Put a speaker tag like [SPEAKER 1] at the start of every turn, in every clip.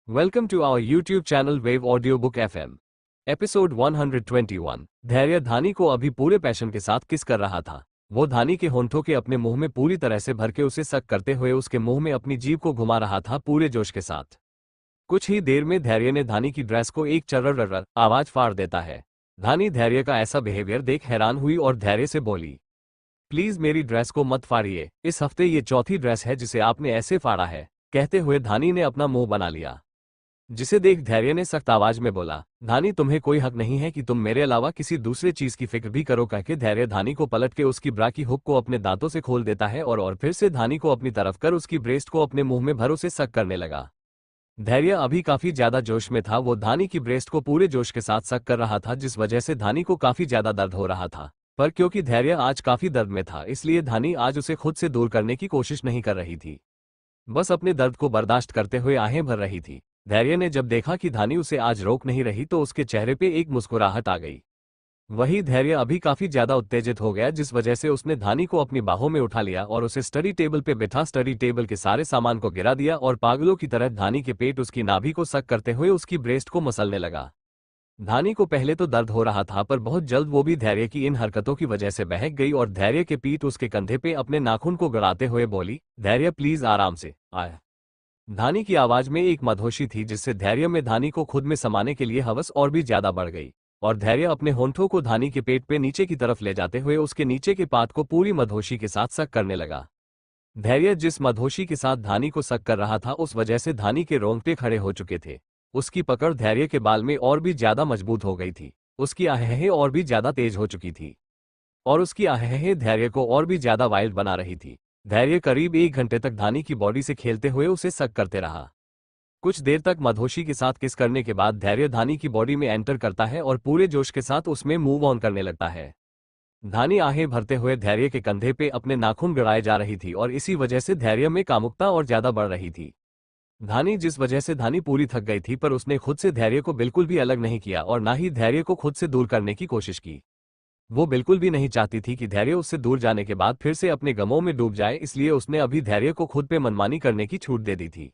[SPEAKER 1] Welcome to our YouTube channel Wave Audiobook FM. Episode 121. धैर्य धानी को अभी पूरे पैशन के साथ किस कर रहा था। वो धानी के होंठों के अपने मुंह में पूरी तरह से भर के उसे सक करते हुए उसके मुंह में अपनी जीभ को घुमा रहा था पूरे जोश के साथ। कुछ ही देर में धैर्य ने धानी की ड्रेस को एक चर्रर आवाज फाड़ देता है। धानी धैर्य का ऐसा बिहेवियर देख हैरान हुई और धैर्य से बोली, प्लीज मेरी ड्रेस को मत फाड़िए, इस हफ्ते ये चौथी ड्रेस है जिसे आपने ऐसे फाड़ा है। कहते हुए धानी ने अपना मुंह बना लिया, जिसे देख धैर्य ने सख्त आवाज में बोला, धानी तुम्हें कोई हक नहीं है कि तुम मेरे अलावा किसी दूसरे चीज की फिक्र भी करो। कहके धैर्य धानी को पलट के उसकी ब्रा की हुक को अपने दांतों से खोल देता है और फिर से धानी को अपनी तरफ कर उसकी ब्रेस्ट को अपने मुंह में भर उसे सक करने लगा। धैर्य अभी काफी ज्यादा जोश में था। वो धानी की ब्रेस्ट को पूरे जोश के साथ सक कर रहा था, जिस वजह से धानी को काफी ज्यादा दर्द हो रहा था। पर क्योंकि धैर्य आज काफी दर्द में था, इसलिए धानी आज उसे खुद से दूर करने की कोशिश नहीं कर रही थी, बस अपने दर्द को बर्दाश्त करते हुए आहें भर रही थी। धैर्य ने जब देखा कि धानी उसे आज रोक नहीं रही तो उसके चेहरे पे एक मुस्कुराहट आ गई। वही धैर्य अभी काफी ज्यादा उत्तेजित हो गया, जिस वजह से उसने धानी को अपनी बाहों में उठा लिया और उसे स्टडी टेबल पे बिठा स्टडी टेबल के सारे सामान को गिरा दिया और पागलों की तरह धानी के पेट उसकी नाभि को सक करते हुए उसकी ब्रेस्ट को मसलने लगा। धानी को पहले तो दर्द हो रहा था, पर बहुत जल्द वो भी धैर्य की इन हरकतों की वजह से बहक गई और धैर्य के पीठ उसके कंधे पे अपने नाखून को गड़ाते हुए बोली, धैर्य प्लीज आराम से आए। धानी की आवाज में एक मदहोशी थी, जिससे धैर्य में धानी को खुद में समाने के लिए हवस और भी ज्यादा बढ़ गई और धैर्य अपने होंठों को धानी के पेट पे नीचे की तरफ ले जाते हुए उसके नीचे के पात को पूरी मदहोशी के साथ सक करने लगा। धैर्य जिस मदहोशी के साथ धानी को सक कर रहा था, उस वजह से धानी के रोंगटे खड़े हो चुके थे। उसकी पकड़ धैर्य के बाल में और भी ज्यादा मजबूत हो गई थी। उसकी आहें और भी ज्यादा तेज हो चुकी थी और उसकी आहें धैर्य को और भी ज्यादा वाइल्ड बना रही थी। धैर्य करीब 1 घंटे तक धानी की बॉडी से खेलते हुए उसे सक करते रहा। कुछ देर तक मदहोशी के साथ किस करने के बाद धैर्य धानी की बॉडी में एंटर करता है और पूरे जोश के साथ उसमें मूव ऑन करने लगता है। धानी आहें भरते हुए धैर्य के कंधे पे अपने नाखून गड़ाए जा रही थी और इसी वजह से धैर्य में कामुकता और ज्यादा बढ़ रही थी। धानी जिस वजह से धानी पूरी थक गई थी, पर उसने खुद से धैर्य को बिल्कुल भी अलग नहीं किया और ना ही धैर्य को खुद से दूर करने की कोशिश की। वो बिल्कुल भी नहीं चाहती थी कि धैर्य उससे दूर जाने के बाद फिर से अपने गमों में डूब जाए, इसलिए उसने अभी धैर्य को खुद पे मनमानी करने की छूट दे दी थी।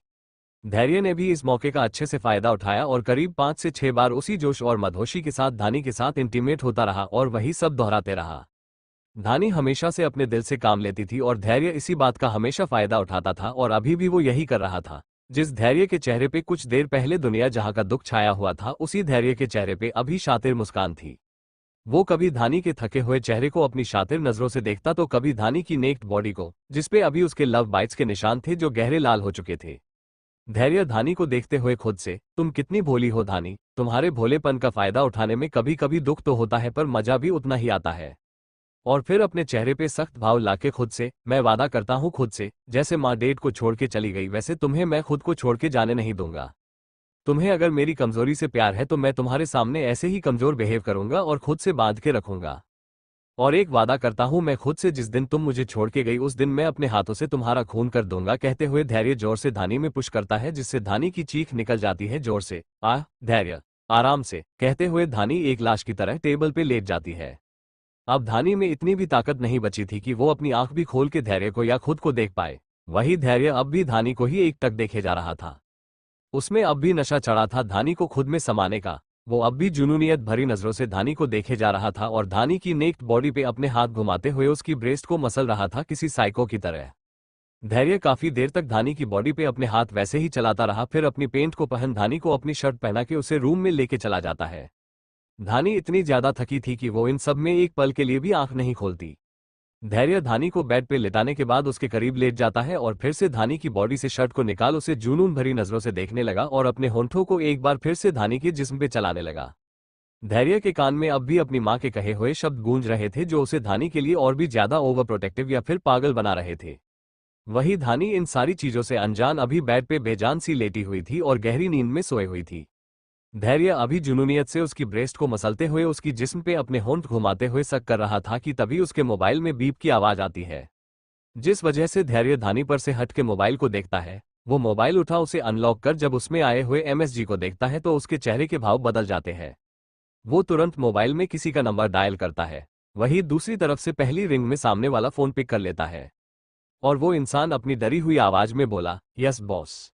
[SPEAKER 1] धैर्य ने भी इस मौके का अच्छे से फायदा उठाया और करीब 5 से 6 बार उसी जोश और मदहोशी के साथ धानी के साथ इंटीमेट होता रहा और वही सब दोहराते रहा। धानी हमेशा से अपने दिल से काम लेती थी और धैर्य इसी बात का हमेशा फायदा उठाता था और अभी भी वो यही कर रहा था। जिस धैर्य के चेहरे पे कुछ देर पहले दुनिया जहां का दुख छाया हुआ था, उसी धैर्य के चेहरे पे अभी शातिर मुस्कान थी। वो कभी धानी के थके हुए चेहरे को अपनी शातिर नजरों से देखता तो कभी धानी की नेक्ड बॉडी को, जिसपे अभी उसके लव बाइट्स के निशान थे जो गहरे लाल हो चुके थे। धैर्य धानी को देखते हुए खुद से, तुम कितनी भोली हो धानी, तुम्हारे भोलेपन का फायदा उठाने में कभी कभी दुख तो होता है पर मजा भी उतना ही आता है। और फिर अपने चेहरे पे सख्त भाव लाके खुद से, मैं वादा करता हूँ खुद से, जैसे माँ डेड को छोड़ के चली गई वैसे तुम्हें मैं खुद को छोड़ के जाने नहीं दूंगा। तुम्हें अगर मेरी कमजोरी से प्यार है तो मैं तुम्हारे सामने ऐसे ही कमजोर बिहेव करूंगा और खुद से बांध के रखूंगा। और एक वादा करता हूं मैं खुद से, जिस दिन तुम मुझे छोड़ के गई उस दिन मैं अपने हाथों से तुम्हारा खून कर दूंगा। कहते हुए धैर्य जोर से धानी में पुश करता है, जिससे धानी की चीख निकल जाती है जोर से, धैर्य आराम से। कहते हुए धानी एक लाश की तरह टेबल पे लेट जाती है। अब धानी में इतनी भी ताकत नहीं बची थी कि वो अपनी आंख भी खोल के धैर्य को या खुद को देख पाए। वही धैर्य अब भी धानी को ही एक टक देखे जा रहा था। उसमें अब भी नशा चढ़ा था धानी को खुद में समाने का। वो अब भी जुनूनियत भरी नजरों से धानी को देखे जा रहा था और धानी की नेक्ड बॉडी पे अपने हाथ घुमाते हुए उसकी ब्रेस्ट को मसल रहा था किसी साइको की तरह। धैर्य काफी देर तक धानी की बॉडी पे अपने हाथ वैसे ही चलाता रहा, फिर अपनी पेंट को पहन धानी को अपनी शर्ट पहना के उसे रूम में लेके चला जाता है। धानी इतनी ज्यादा थकी थी कि वो इन सब में एक पल के लिए भी आंख नहीं खोलती। धैर्य धानी को बेड पे लिटाने के बाद उसके करीब लेट जाता है और फिर से धानी की बॉडी से शर्ट को निकाल उसे जुनून भरी नजरों से देखने लगा और अपने होंठों को एक बार फिर से धानी के जिस्म पे चलाने लगा। धैर्य के कान में अब भी अपनी माँ के कहे हुए शब्द गूंज रहे थे, जो उसे धानी के लिए और भी ज्यादा ओवर प्रोटेक्टिव या फिर पागल बना रहे थे। वही धानी इन सारी चीजों से अनजान अभी बेड पे बेजान सी लेटी हुई थी और गहरी नींद में सोई हुई थी। धैर्य अभी जुनूनियत से उसकी ब्रेस्ट को मसलते हुए उसकी जिस्म पे अपने होंठ घुमाते हुए सक कर रहा था कि तभी उसके मोबाइल में बीप की आवाज आती है, जिस वजह से धैर्य धानी पर से हट के मोबाइल को देखता है। वो मोबाइल उठा उसे अनलॉक कर जब उसमें आए हुए एमएसजी को देखता है तो उसके चेहरे के भाव बदल जाते हैं। वो तुरंत मोबाइल में किसी का नंबर डायल करता है। वही दूसरी तरफ से पहली रिंग में सामने वाला फोन पिक कर लेता है और वो इंसान अपनी डरी हुई आवाज में बोला, यस बॉस।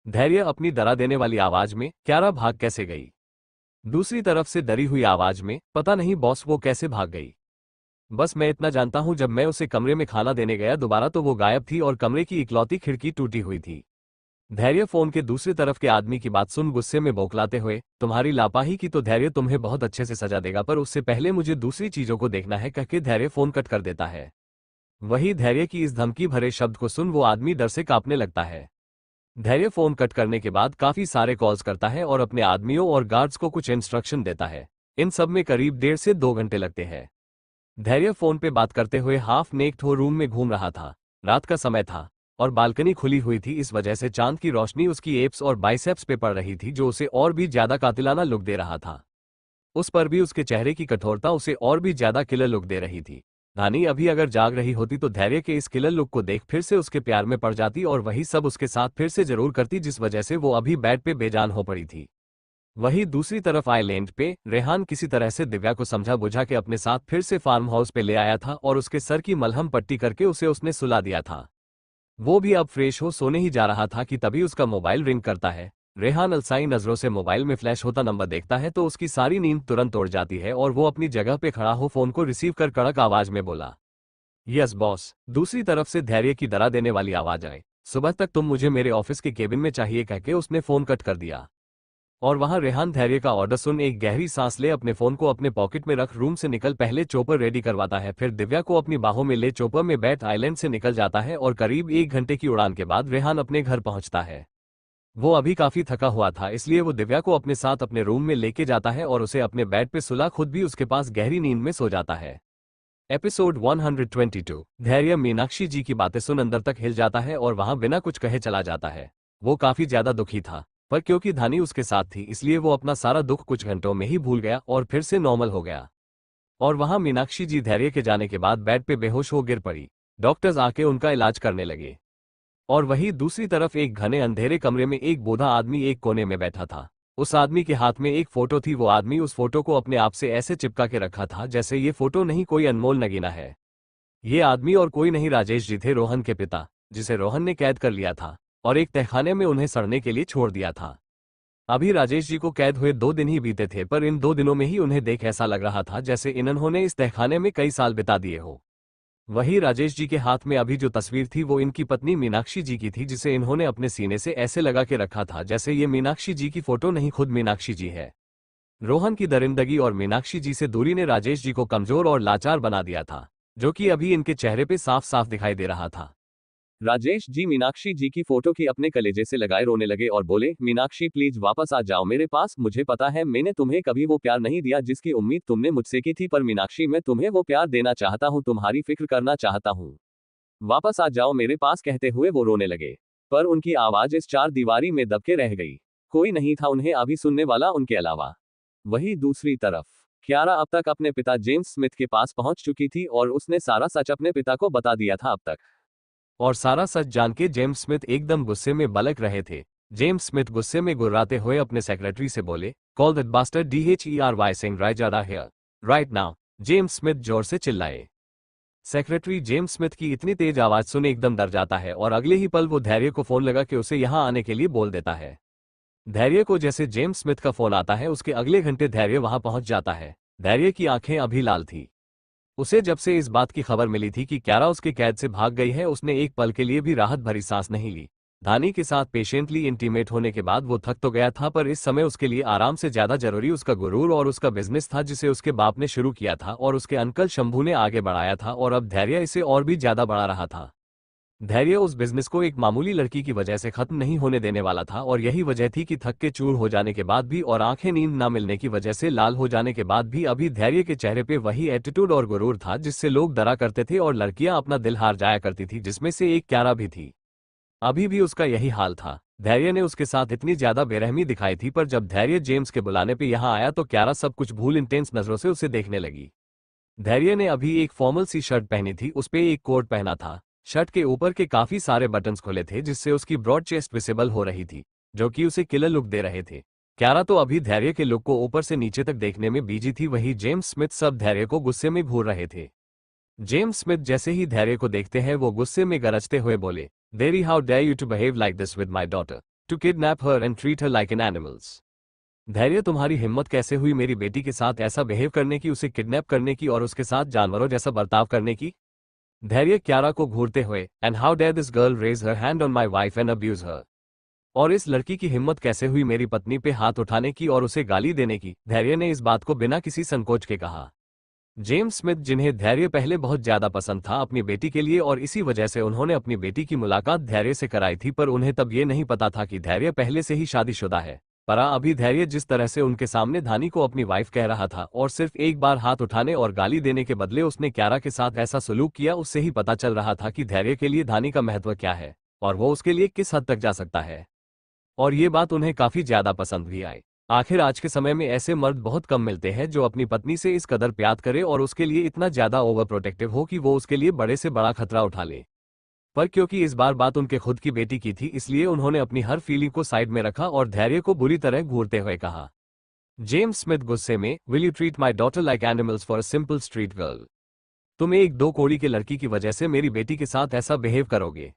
[SPEAKER 1] धैर्य अपनी डरा देने वाली आवाज में, क्यारा भाग कैसे गई? दूसरी तरफ से डरी हुई आवाज में, पता नहीं बॉस वो कैसे भाग गई। बस मैं इतना जानता हूं जब मैं उसे कमरे में खाना देने गया दोबारा तो वो गायब थी और कमरे की इकलौती खिड़की टूटी हुई थी। धैर्य फोन के दूसरी तरफ के आदमी की बात सुन गुस्से में बौखलाते हुए, तुम्हारी लापरवाही की तो धैर्य तुम्हें बहुत अच्छे से सजा देगा पर उससे पहले मुझे दूसरी चीजों को देखना है कहके धैर्य फोन कट कर देता है। वही धैर्य की इस धमकी भरे शब्द को सुन वो आदमी डर से कांपने लगता है। धैर्य फोन कट करने के बाद काफी सारे कॉल्स करता है और अपने आदमियों और गार्ड्स को कुछ इंस्ट्रक्शन देता है। इन सब में करीब 1.5 से 2 घंटे लगते हैं। धैर्य फोन पे बात करते हुए हाफ नेक्ड हो रूम में घूम रहा था। रात का समय था और बालकनी खुली हुई थी, इस वजह से चांद की रोशनी उसकी एप्स और बाइसेप्स पे पड़ रही थी जो उसे और भी ज्यादा कातिलाना लुक दे रहा था। उस पर भी उसके चेहरे की कठोरता उसे और भी ज्यादा किलर लुक दे रही थी। धानी अभी अगर जाग रही होती तो धैर्य के इस किलर लुक को देख फिर से उसके प्यार में पड़ जाती और वही सब उसके साथ फिर से जरूर करती जिस वजह से वो अभी बेड पे बेजान हो पड़ी थी। वही दूसरी तरफ आइलैंड पे रेहान किसी तरह से दिव्या को समझा बुझा के अपने साथ फिर से फार्म हाउस पे ले आया था और उसके सर की मलहम पट्टी करके उसे उसने सुला दिया था। वो भी अब फ्रेश हो सोने ही जा रहा था कि तभी उसका मोबाइल रिंग करता है। रेहान अलसाई नजरों से मोबाइल में फ्लैश होता नंबर देखता है तो उसकी सारी नींद तुरंत उड़ जाती है और वो अपनी जगह पे खड़ा हो फोन को रिसीव कर कड़क आवाज में बोला, यस बॉस। दूसरी तरफ से धैर्य की डरा देने वाली आवाज आए, सुबह तक तुम मुझे मेरे ऑफिस के केबिन में चाहिए कहके उसने फोन कट कर दिया। और वहां रेहान धैर्य का ऑर्डर सुन एक गहरी सांस ले अपने फोन को अपने पॉकेट में रख रूम से निकल पहले चोपर रेडी करवाता है, फिर दिव्या को अपनी बाहों में ले चोपर में बैठ आइलैंड से निकल जाता है और करीब 1 घंटे की उड़ान के बाद रेहान अपने घर पहुंचता है। वो अभी काफी थका हुआ था इसलिए वो दिव्या को अपने साथ अपने रूम में लेके जाता है और उसे अपने बेड पे सुला खुद भी उसके पास गहरी नींद में सो जाता है। एपिसोड 122। धैर्य मीनाक्षी जी की बातें सुन अंदर तक हिल जाता है और वहां बिना कुछ कहे चला जाता है। वो काफी ज्यादा दुखी था पर क्योंकि धानी उसके साथ थी इसलिए वो अपना सारा दुख कुछ घंटों में ही भूल गया और फिर से नॉर्मल हो गया। और वहां मीनाक्षी जी धैर्य के जाने के बाद बेड पे बेहोश हो गिर पड़ी। डॉक्टर्स आके उनका इलाज करने लगे। और वहीं दूसरी तरफ एक घने अंधेरे कमरे में एक बूढ़ा आदमी एक कोने में बैठा था। उस आदमी के हाथ में एक फोटो थी। वो आदमी उस फोटो को अपने आप से ऐसे चिपका के रखा था जैसे ये फोटो नहीं कोई अनमोल नगीना है। ये आदमी और कोई नहीं राजेश जी थे, रोहन के पिता, जिसे रोहन ने कैद कर लिया था और एक तहखाने में उन्हें सड़ने के लिए छोड़ दिया था। अभी राजेश जी को कैद हुए 2 दिन ही बीते थे पर इन 2 दिनों में ही उन्हें देख ऐसा लग रहा था जैसे इन्होंने इस तहखाने में कई साल बिता दिए हो। वही राजेश जी के हाथ में अभी जो तस्वीर थी वो इनकी पत्नी मीनाक्षी जी की थी जिसे इन्होंने अपने सीने से ऐसे लगा के रखा था जैसे ये मीनाक्षी जी की फोटो नहीं खुद मीनाक्षी जी है। रोहन की दरिंदगी और मीनाक्षी जी से दूरी ने राजेश जी को कमजोर और लाचार बना दिया था जो कि अभी इनके चेहरे पे साफ साफ दिखाई दे रहा था। राजेश जी मीनाक्षी जी की फोटो की अपने कलेजे से लगाए रोने लगे और बोले, मीनाक्षी प्लीज वापस आ जाओ मेरे पास। मुझे पता है मैंने तुम्हें कभी वो प्यार नहीं दिया जिसकी उम्मीद तुमने मुझसे की थी, पर मीनाक्षी मैं तुम्हें वो प्यार देना चाहता हूँ, तुम्हारी फिक्र करना चाहता हूँ। वापस आ जाओ मेरे पास कहते हुए वो रोने लगे पर उनकी आवाज इस चार दीवारी में दबके रह गई। कोई नहीं था उन्हें अभी सुनने वाला उनके अलावा। वही दूसरी तरफ क्यारा अब तक अपने पिता जेम्स स्मिथ के पास पहुंच चुकी थी और उसने सारा सच अपने पिता को बता दिया था अब तक। और सारा सच जान के जेम्स स्मिथ एकदम गुस्से में बलक रहे थे। जेम्स स्मिथ गुस्से में गुर्राते हुए अपने सेक्रेटरी से बोले, call that bastard DHERY Singh Raizada here right now. James Smith जोर से चिल्लाए। सेक्रेटरी जेम्स स्मिथ की इतनी तेज आवाज सुने एकदम डर जाता है और अगले ही पल वो धैर्य को फोन लगा के उसे यहां आने के लिए बोल देता है। धैर्य को जैसे जेम्स स्मिथ का फोन आता है उसके अगले घंटे धैर्य वहां पहुंच जाता है। धैर्य की आंखें अभी लाल थी। उसे जब से इस बात की खबर मिली थी कि क्यारा उसके कैद से भाग गई है उसने एक पल के लिए भी राहत भरी सांस नहीं ली। धानी के साथ पेशेंटली इंटीमेट होने के बाद वो थक तो गया था पर इस समय उसके लिए आराम से ज्यादा जरूरी उसका गुरूर और उसका बिजनेस था जिसे उसके बाप ने शुरू किया था और उसके अंकल शंभू ने आगे बढ़ाया था और अब धैर्य इसे और भी ज्यादा बढ़ा रहा था। धैर्य उस बिजनेस को एक मामूली लड़की की वजह से खत्म नहीं होने देने वाला था और यही वजह थी कि थक के चूर हो जाने के बाद भी और आंखें नींद ना मिलने की वजह से लाल हो जाने के बाद भी अभी धैर्य के चेहरे पे वही एटीट्यूड और गुरूर था जिससे लोग डरा करते थे और लड़कियां अपना दिल हार जाया करती थी, जिसमें से एक क्यारा भी थी। अभी भी उसका यही हाल था। धैर्य ने उसके साथ इतनी ज्यादा बेरहमी दिखाई थी पर जब धैर्य जेम्स के बुलाने पर यहाँ आया तो क्यारा सब कुछ भूल इंटेंस नजरों से उसे देखने लगी। धैर्य ने अभी एक फॉर्मल सी शर्ट पहनी थी, उस पे एक कोट पहना था। शर्ट के ऊपर के काफी सारे बटन्स खुले थे जिससे उसकी ब्रॉड चेस्ट विजिबल हो रही थी जो कि उसे किलर लुक दे रहे थे। क्यारा तो अभी धैर्य के लुक को ऊपर से नीचे तक देखने में बिजी थी। वही जेम्स स्मिथ सब धैर्य को गुस्से में घूर रहे थे। जेम्स स्मिथ जैसे ही धैर्य को देखते हैं वो गुस्से में गरजते हुए बोले, देरी how dare you to behave like this with my daughter. to kidnap her and treat her like an animals. धैर्य, तुम्हारी हिम्मत कैसे हुई मेरी बेटी के साथ ऐसा बिहेव करने की, उसे किडनैप करने की और उसके साथ जानवरों जैसा बर्ताव करने की? धैर्य क्यारा को घूरते हुए, and how dare this girl raise her hand on my wife and abuse her. और इस लड़की की हिम्मत कैसे हुई मेरी पत्नी पे हाथ उठाने की और उसे गाली देने की? धैर्य ने इस बात को बिना किसी संकोच के कहा। जेम्स स्मिथ, जिन्हें धैर्य पहले बहुत ज्यादा पसंद था अपनी बेटी के लिए, और इसी वजह से उन्होंने अपनी बेटी की मुलाकात धैर्य से कराई थी, पर उन्हें तब ये नहीं पता था कि धैर्य पहले से ही शादीशुदा है। पर अभी धैर्य जिस तरह से उनके सामने धानी को अपनी वाइफ कह रहा था और सिर्फ एक बार हाथ उठाने और गाली देने के बदले उसने क्यारा के साथ ऐसा सलूक किया, उससे ही पता चल रहा था कि धैर्य के लिए धानी का महत्व क्या है और वो उसके लिए किस हद तक जा सकता है। और ये बात उन्हें काफी ज्यादा पसंद भी आई। आखिर आज के समय में ऐसे मर्द बहुत कम मिलते हैं जो अपनी पत्नी से इस कदर प्यार करे और उसके लिए इतना ज्यादा ओवर प्रोटेक्टिव हो कि वो उसके लिए बड़े से बड़ा खतरा उठा ले। पर क्योंकि इस बार बात उनके खुद की बेटी की थी, इसलिए उन्होंने अपनी हर फीलिंग को साइड में रखा और धैर्य को बुरी तरह घूरते हुए कहा। जेम्स स्मिथ गुस्से में, will you treat my daughter like animals for a simple street girl? तुम एक दो कोड़ी के लड़की की वजह से मेरी बेटी के साथ ऐसा बिहेव करोगे?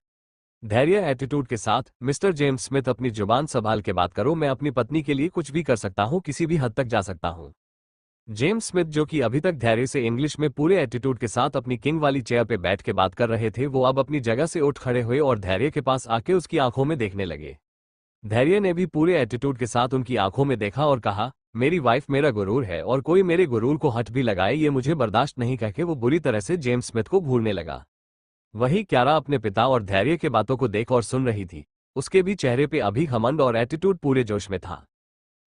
[SPEAKER 1] धैर्य एटीट्यूड के साथ, मिस्टर जेम्स स्मिथ अपनी जुबान संभाल के बात करो, मैं अपनी पत्नी के लिए कुछ भी कर सकता हूँ, किसी भी हद तक जा सकता हूँ। जेम्स स्मिथ, जो कि अभी तक धैर्य से इंग्लिश में पूरे एटीट्यूड के साथ अपनी किंग वाली चेयर पे बैठ के बात कर रहे थे, वो अब अपनी जगह से उठ खड़े हुए और धैर्य के पास आके उसकी आंखों में देखने लगे। धैर्य ने भी पूरे एटीट्यूड के साथ उनकी आंखों में देखा और कहा, मेरी वाइफ मेरा गुरूर है और कोई मेरे गुरूर को हट भी लगाए ये मुझे बर्दाश्त नहीं, कहके वो बुरी तरह से जेम्स स्मिथ को घूरने लगा। वही क्यारा अपने पिता और धैर्य के बातों को देख और सुन रही थी। उसके भी चेहरे पे अभी घमंड और एटीट्यूड पूरे जोश में था,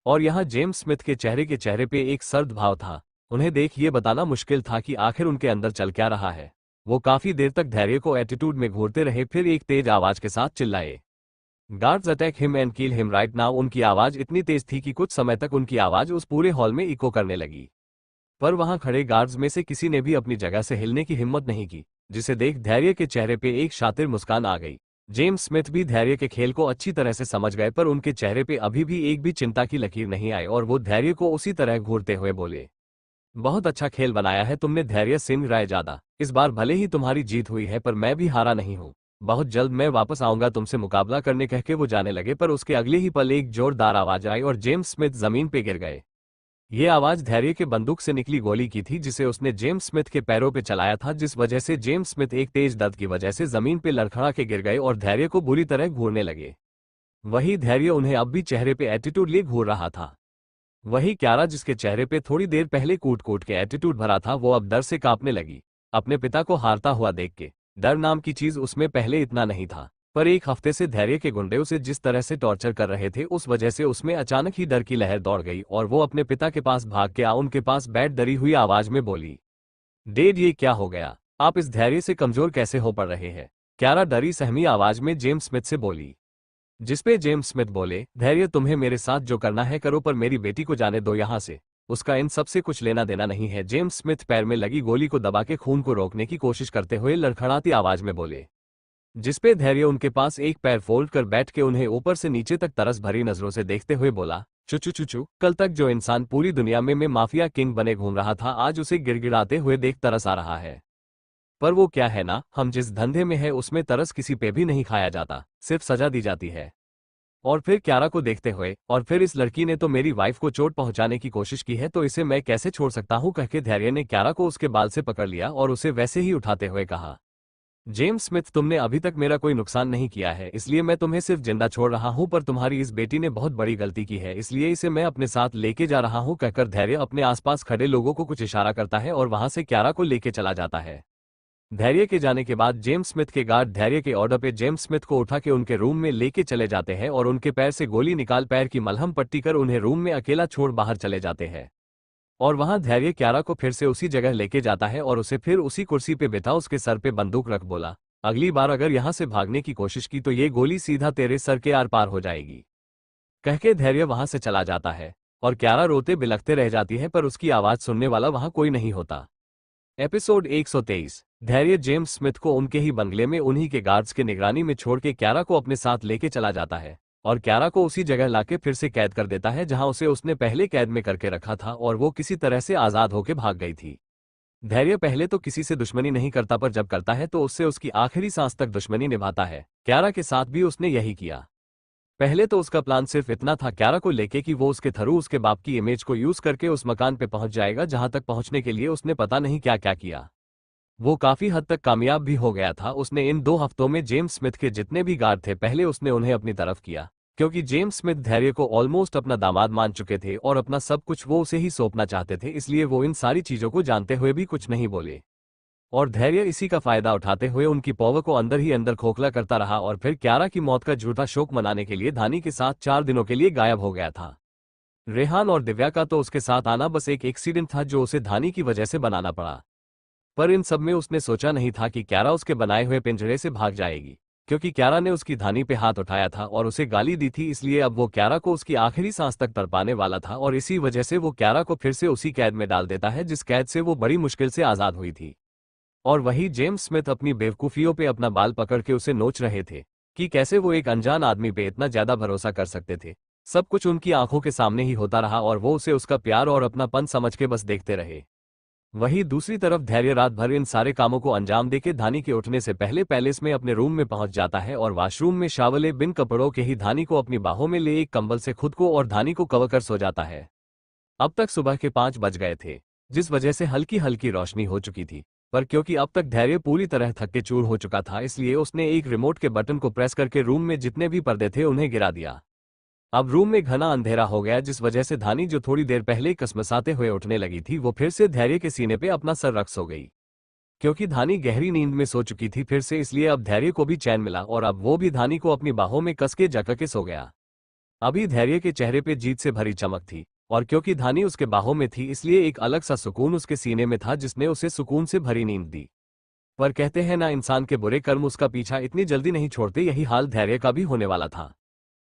[SPEAKER 1] और यहाँ जेम्स स्मिथ के चेहरे पे एक सर्द भाव था। उन्हें देख ये बताना मुश्किल था कि आखिर उनके अंदर चल क्या रहा है। वो काफी देर तक धैर्य को एटीट्यूड में घूरते रहे, फिर एक तेज आवाज के साथ चिल्लाए, guards attack him and kill him right now. उनकी आवाज इतनी तेज थी कि कुछ समय तक उनकी आवाज उस पूरे हॉल में इको करने लगी। पर वहां खड़े गार्ड्स में से किसी ने भी अपनी जगह से हिलने की हिम्मत नहीं की, जिसे देख धैर्य के चेहरे पे एक शातिर मुस्कान आ गई। जेम्स स्मिथ भी धैर्य के खेल को अच्छी तरह से समझ गए, पर उनके चेहरे पे अभी भी एक भी चिंता की लकीर नहीं आई और वो धैर्य को उसी तरह घूरते हुए बोले, बहुत अच्छा खेल बनाया है तुमने धैर्य सिंह रायजादा। इस बार भले ही तुम्हारी जीत हुई है, पर मैं भी हारा नहीं हूँ। बहुत जल्द मैं वापस आऊंगा तुमसे मुकाबला करने, कहके वो जाने लगे, पर उसके अगले ही पल एक जोरदार आवाज आई और जेम्स स्मिथ जमीन पे गिर गए। ये आवाज धैर्य के बंदूक से निकली गोली की थी, जिसे उसने जेम्स स्मिथ के पैरों पे चलाया था, जिस वजह से जेम्स स्मिथ एक तेज दर्द की वजह से जमीन पे लड़खड़ा के गिर गए और धैर्य को बुरी तरह घूरने लगे। वही धैर्य उन्हें अब भी चेहरे पे एटीट्यूड लिए घूर रहा था। वही क्यारा, जिसके चेहरे पे थोड़ी देर पहले कूट कूट के एटीट्यूड भरा था, वो अब डर से कांपने लगी। अपने पिता को हारता हुआ देख के डर नाम की चीज उसमें पहले इतना नहीं था, पर एक हफ्ते से धैर्य के गुंडे उसे जिस तरह से टॉर्चर कर रहे थे, उस वजह से उसमें अचानक ही डर की लहर दौड़ गई और वो अपने पिता के पास भाग के उनके पास बैठ डरी हुई आवाज में बोली, डैड ये क्या हो गया? आप इस धैर्य से कमजोर कैसे हो पड़ रहे हैं? क्यारा डरी सहमी आवाज में जेम्स स्मिथ से बोली, जिसपे जेम्स स्मिथ बोले, धैर्य तुम्हें मेरे साथ जो करना है करो, पर मेरी बेटी को जाने दो यहाँ से, उसका इन सब से कुछ लेना देना नहीं है। जेम्स स्मिथ पैर में लगी गोली को दबा के खून को रोकने की कोशिश करते हुए लड़खड़ाती आवाज में बोले, जिसपे धैर्य उनके पास एक पैर फोल्ड कर बैठ के उन्हें ऊपर से नीचे तक तरस भरी नजरों से देखते हुए बोला, चुचू चुचू, कल तक जो इंसान पूरी दुनिया में माफिया किंग बने घूम रहा था, आज उसे गिड़गिड़ाते हुए देख तरस आ रहा है। पर वो क्या है ना, हम जिस धंधे में है उसमें तरस किसी पे भी नहीं खाया जाता, सिर्फ सजा दी जाती है। और फिर क्यारा को देखते हुए, और फिर इस लड़की ने तो मेरी वाइफ को चोट पहुंचाने की कोशिश की है, तो इसे मैं कैसे छोड़ सकता हूं, कहके धैर्य ने क्यारा को उसके बाल से पकड़ लिया और उसे वैसे ही उठाते हुए कहा, जेम्स स्मिथ, तुमने अभी तक मेरा कोई नुकसान नहीं किया है, इसलिए मैं तुम्हें सिर्फ जिंदा छोड़ रहा हूं, पर तुम्हारी इस बेटी ने बहुत बड़ी गलती की है, इसलिए इसे मैं अपने साथ लेके जा रहा हूं, कहकर धैर्य अपने आसपास खड़े लोगों को कुछ इशारा करता है और वहां से क्यारा को लेके चला जाता है। धैर्य के जाने के बाद जेम्स स्मिथ के गार्ड धैर्य के ऑर्डर पे जेम्स स्मिथ को उठा के उनके रूम में लेके चले जाते हैं और उनके पैर से गोली निकाल पैर की मलहम पट्टी कर उन्हें रूम में अकेला छोड़ बाहर चले जाते हैं। और वहां धैर्य क्यारा को फिर से उसी जगह लेके जाता है और उसे फिर उसी कुर्सी पे बिठा उसके सर पे बंदूक रख बोला, अगली बार अगर यहां से भागने की कोशिश की तो ये गोली सीधा तेरे सर के आर पार हो जाएगी, कहके धैर्य वहां से चला जाता है और क्यारा रोते बिलखते रह जाती है, पर उसकी आवाज सुनने वाला वहां कोई नहीं होता। एपिसोड 123। धैर्य जेम्स स्मिथ को उनके ही बंगले में उन्हीं के गार्ड्स के निगरानी में छोड़ के क्यारा को अपने साथ लेके चला जाता है और क्यारा को उसी जगह लाके फिर से कैद कर देता है जहां उसे उसने पहले कैद में करके रखा था और वो किसी तरह से आजाद होके भाग गई थी। धैर्य पहले तो किसी से दुश्मनी नहीं करता, पर जब करता है तो उससे उसकी आखिरी सांस तक दुश्मनी निभाता है। क्यारा के साथ भी उसने यही किया। पहले तो उसका प्लान सिर्फ इतना था क्यारा को लेके कि वो उसके थ्रू उसके बाप की इमेज को यूज करके उस मकान पे पहुंच जाएगा, जहां तक पहुंचने के लिए उसने पता नहीं क्या क्या किया। वो काफी हद तक कामयाब भी हो गया था। उसने इन 2 हफ्तों में जेम्स स्मिथ के जितने भी गार्ड थे पहले उसने उन्हें अपनी तरफ किया, क्योंकि जेम्स स्मिथ धैर्य को ऑलमोस्ट अपना दामाद मान चुके थे और अपना सब कुछ वो उसे ही सौंपना चाहते थे, इसलिए वो इन सारी चीजों को जानते हुए भी कुछ नहीं बोले। और धैर्य इसी का फायदा उठाते हुए उनकी पावर को अंदर ही अंदर खोखला करता रहा और फिर क्यारा की मौत का झूठा शोक मनाने के लिए धानी के साथ 4 दिनों के लिए गायब हो गया था। रेहान और दिव्या का तो उसके साथ आना बस एक एक्सीडेंट था जो उसे धानी की वजह से बनाना पड़ा। पर इन सब में उसने सोचा नहीं था कि क्यारा उसके बनाए हुए पिंजरे से भाग जाएगी, क्योंकि क्यारा ने उसकी धानी पे हाथ उठाया था और उसे गाली दी थी, इसलिए अब वो क्यारा को उसकी आखिरी सांस तक तड़पाने वाला था और इसी वजह से वो क्यारा को फिर से उसी कैद में डाल देता है जिस कैद से वो बड़ी मुश्किल से आजाद हुई थी। और वही जेम्स स्मिथ अपनी बेवकूफियों पे अपना बाल पकड़ के उसे नोच रहे थे कि कैसे वो एक अनजान आदमी पे इतना ज्यादा भरोसा कर सकते थे। सब कुछ उनकी आंखों के सामने ही होता रहा और वो उसे उसका प्यार और अपनापन समझ के बस देखते रहे। वहीं दूसरी तरफ धैर्य रात भर इन सारे कामों को अंजाम देके धानी के उठने से पहले पैलेस में अपने रूम में पहुंच जाता है और वॉशरूम में शावले बिन कपड़ों के ही धानी को अपनी बाहों में ले एक कंबल से खुद को और धानी को कवर कर सो जाता है। अब तक सुबह के 5 बज गए थे, जिस वजह से हल्की हल्की रोशनी हो चुकी थी, पर क्योंकि अब तक धैर्य पूरी तरह थक के चूर हो चुका था इसलिए उसने एक रिमोट के बटन को प्रेस करके रूम में जितने भी पर्दे थे उन्हें गिरा दिया। अब रूम में घना अंधेरा हो गया, जिस वजह से धानी जो थोड़ी देर पहले कसमसाते हुए उठने लगी थी वो फिर से धैर्य के सीने पे अपना सर रख सो गई। क्योंकि धानी गहरी नींद में सो चुकी थी फिर से, इसलिए अब धैर्य को भी चैन मिला और अब वो भी धानी को अपनी बाहों में कस के जकड़ के सो गया। अभी धैर्य के चेहरे पे जीत से भरी चमक थी और क्योंकि धानी उसके बाहों में थी इसलिए एक अलग सा सुकून उसके सीने में था जिसने उसे सुकून से भरी नींद दी। पर कहते हैं ना, इंसान के बुरे कर्म उसका पीछा इतनी जल्दी नहीं छोड़ते, यही हाल धैर्य का भी होने वाला था।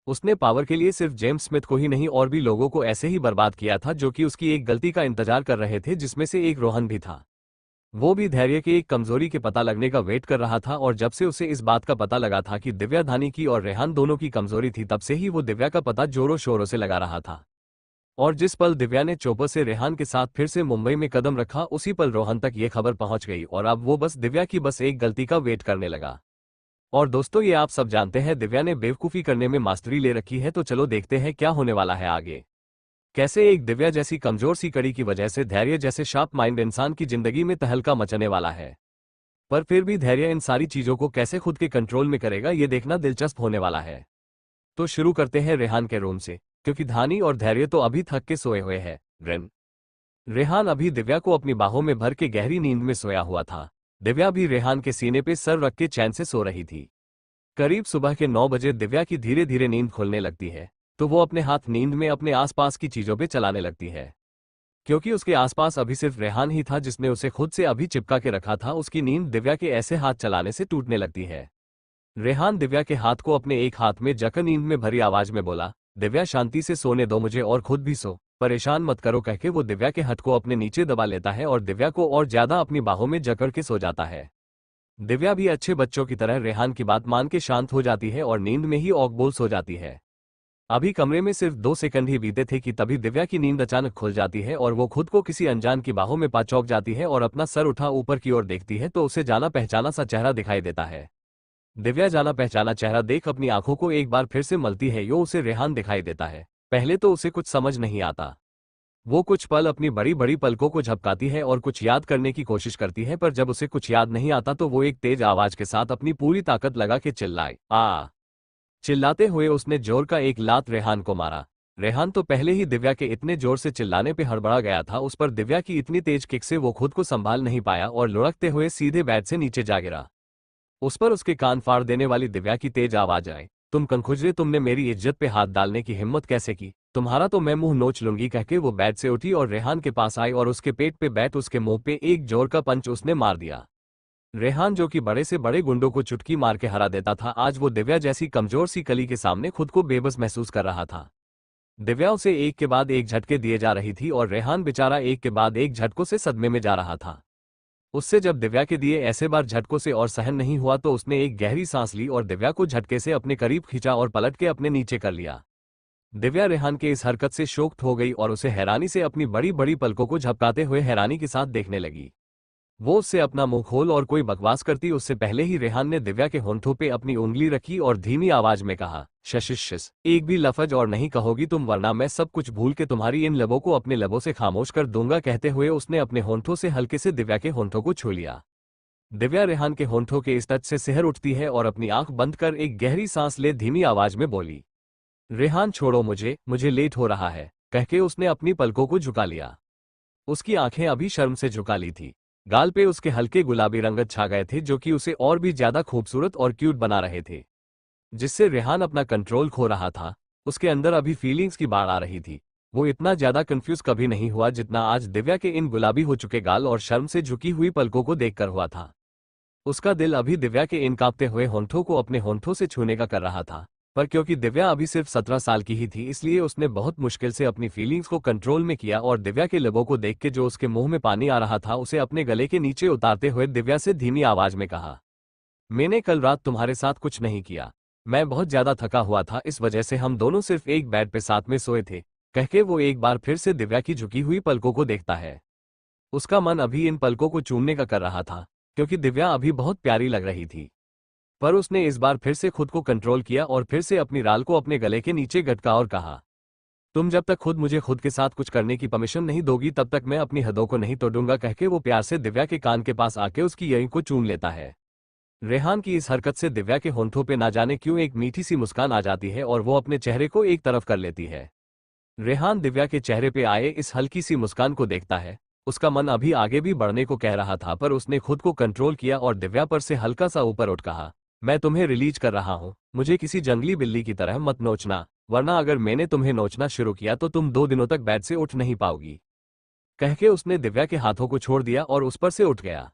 [SPEAKER 1] उसने पावर के लिए सिर्फ जेम्स स्मिथ को ही नहीं और भी लोगों को ऐसे ही बर्बाद किया था जो कि उसकी एक गलती का इंतजार कर रहे थे, जिसमें से एक रोहन भी था। वो भी धैर्य के एक कमजोरी के पता लगने का वेट कर रहा था और जब से उसे इस बात का पता लगा था कि दिव्या धानी की और रेहान दोनों की कमजोरी थी तब से ही वो दिव्या का पता जोरों शोरों से लगा रहा था। और जिस पल दिव्या ने चोपर से रेहान के साथ फिर से मुंबई में कदम रखा उसी पल रोहन तक ये खबर पहुंच गई और अब वो बस दिव्या की बस एक गलती का वेट करने लगा। और दोस्तों, ये आप सब जानते हैं दिव्या ने बेवकूफ़ी करने में मास्टरी ले रखी है, तो चलो देखते हैं क्या होने वाला है आगे। कैसे एक दिव्या जैसी कमजोर सी कड़ी की वजह से धैर्य जैसे शार्प माइंड इंसान की जिंदगी में तहलका मचने वाला है। पर फिर भी धैर्य इन सारी चीजों को कैसे खुद के कंट्रोल में करेगा, ये देखना दिलचस्प होने वाला है। तो शुरू करते हैं रेहान के रूम से, क्योंकि धानी और धैर्य तो अभी थक के सोए हुए हैं। रेहान अभी दिव्या को अपनी बाहों में भर के गहरी नींद में सोया हुआ था। दिव्या भी रेहान के सीने पे सर रख के चैन से सो रही थी। करीब सुबह के 9 बजे दिव्या की धीरे धीरे नींद खुलने लगती है, तो वो अपने हाथ नींद में अपने आसपास की चीजों पे चलाने लगती है। क्योंकि उसके आसपास अभी सिर्फ रेहान ही था जिसने उसे खुद से अभी चिपका के रखा था, उसकी नींद दिव्या के ऐसे हाथ चलाने से टूटने लगती है। रेहान दिव्या के हाथ को अपने एक हाथ में जकर नींद में भरी आवाज में बोला, दिव्या शांति से सोने दो मुझे और खुद भी सो, परेशान मत करो, कहके वो दिव्या के हाथ को अपने नीचे दबा लेता है और दिव्या को और ज्यादा अपनी बाहों में जकड़ के सो जाता है। दिव्या भी अच्छे बच्चों की तरह रेहान की बात मान के शांत हो जाती है और नींद में ही औकबोल सो जाती है। अभी कमरे में सिर्फ 2 सेकंड ही बीते थे कि तभी दिव्या की नींद अचानक खुल जाती है और वो खुद को किसी अनजान की बाहों में पा चौंक जाती है और अपना सर उठा ऊपर की ओर देखती है तो उसे जाना पहचाना सा चेहरा दिखाई देता है। दिव्या जाना पहचाना चेहरा देख अपनी आंखों को एक बार फिर से मलती है, यो उसे रेहान दिखाई देता है। पहले तो उसे कुछ समझ नहीं आता। वो कुछ पल अपनी बड़ी बड़ी पलकों को झपकाती है और कुछ याद करने की कोशिश करती है, पर जब उसे कुछ याद नहीं आता तो वो एक तेज आवाज के साथ अपनी पूरी ताकत लगा के चिल्लाए, आ। चिल्लाते हुए उसने जोर का एक लात रेहान को मारा। रेहान तो पहले ही दिव्या के इतने जोर से चिल्लाने पे हड़बड़ा गया था, उस पर दिव्या की इतनी तेज किक से वो खुद को संभाल नहीं पाया और लुढ़कते हुए सीधे बेड से नीचे जा गिरा। उस पर उसके कान फाड़ देने वाली दिव्या की तेज आवाज आए, तुम कनखुजरे, तुमने मेरी इज्जत पे हाथ डालने की हिम्मत कैसे की, तुम्हारा तो मैं मुंह नोच लूंगी, कहके वो बेड से उठी और रेहान के पास आई और उसके पेट पे बैठ उसके मुंह पे एक जोर का पंच उसने मार दिया। रेहान जो कि बड़े से बड़े गुंडों को चुटकी मार के हरा देता था, आज वो दिव्या जैसी कमजोर सी कली के सामने खुद को बेबस महसूस कर रहा था। दिव्या उसे एक के बाद एक झटके दिए जा रही थी और रेहान बेचारा एक के बाद एक झटकों से सदमे में जा रहा था। उससे जब दिव्या के दिए ऐसे बार झटकों से और सहन नहीं हुआ तो उसने एक गहरी सांस ली और दिव्या को झटके से अपने करीब खींचा और पलट के अपने नीचे कर लिया। दिव्या रेहान के इस हरकत से शॉक्ड हो गई और उसे हैरानी से अपनी बड़ी बड़ी पलकों को झपकाते हुए हैरानी के साथ देखने लगी। वो उससे अपना मुंह खोल और कोई बकवास करती उससे पहले ही रेहान ने दिव्या के होंठों पे अपनी उंगली रखी और धीमी आवाज में कहा, शशिश, एक भी लफ्ज और नहीं कहोगी तुम, वरना मैं सब कुछ भूल के तुम्हारी इन लबों को अपने लबों से खामोश कर दूंगा। कहते हुए उसने अपने होंठों से हल्के से दिव्या के होंठों को छू लिया। दिव्या रेहान के होंठों के इस टच से सिहर उठती है और अपनी आंख बंद कर एक गहरी सांस ले धीमी आवाज में बोली, रेहान छोड़ो मुझे, मुझे लेट हो रहा है। कहके उसने अपनी पलकों को झुका लिया। उसकी आंखें अभी शर्म से झुका ली थी। गाल पे उसके हल्के गुलाबी रंगत छा गए थे जो कि उसे और भी ज्यादा खूबसूरत और क्यूट बना रहे थे, जिससे रेहान अपना कंट्रोल खो रहा था। उसके अंदर अभी फीलिंग्स की बाढ़ आ रही थी। वो इतना ज्यादा कंफ्यूज कभी नहीं हुआ जितना आज दिव्या के इन गुलाबी हो चुके गाल और शर्म से झुकी हुई पलकों को देखकर हुआ था। उसका दिल अभी दिव्या के इन कांपते हुए होंठों को अपने होंठों से छूने का कर रहा था, पर क्योंकि दिव्या अभी सिर्फ 17 साल की ही थी इसलिए उसने बहुत मुश्किल से अपनी फीलिंग्स को कंट्रोल में किया और दिव्या के लबों को देख के जो उसके मुंह में पानी आ रहा था उसे अपने गले के नीचे उतारते हुए दिव्या से धीमी आवाज में कहा, मैंने कल रात तुम्हारे साथ कुछ नहीं किया। मैं बहुत ज्यादा थका हुआ था, इस वजह से हम दोनों सिर्फ एक बेड पे साथ में सोए थे। कहके वो एक बार फिर से दिव्या की झुकी हुई पलकों को देखता है। उसका मन अभी इन पलकों को चूमने का कर रहा था, क्योंकि दिव्या अभी बहुत प्यारी लग रही थी। पर उसने इस बार फिर से खुद को कंट्रोल किया और फिर से अपनी राल को अपने गले के नीचे गटका और कहा, तुम जब तक खुद मुझे खुद के साथ कुछ करने की परमिशन नहीं दोगी तब तक मैं अपनी हदों को नहीं तोड़ूंगा। कहके वो प्यार से दिव्या के कान के पास आके उसकी यहीं को चूम लेता है। रेहान की इस हरकत से दिव्या के होंठों पे ना जाने क्यों एक मीठी सी मुस्कान आ जाती है और वो अपने चेहरे को एक तरफ कर लेती है। रेहान दिव्या के चेहरे पे आए इस हल्की सी मुस्कान को देखता है। उसका मन अभी आगे भी बढ़ने को कह रहा था, पर उसने खुद को कंट्रोल किया और दिव्या पर से हल्का सा ऊपर उठ कहा, मैं तुम्हें रिलीज कर रहा हूं, मुझे किसी जंगली बिल्ली की तरह मत नोचना, वरना अगर मैंने तुम्हें नोचना शुरू किया तो तुम 2 दिनों तक बेड से उठ नहीं पाओगी। कहके उसने दिव्या के हाथों को छोड़ दिया और उस पर से उठ गया।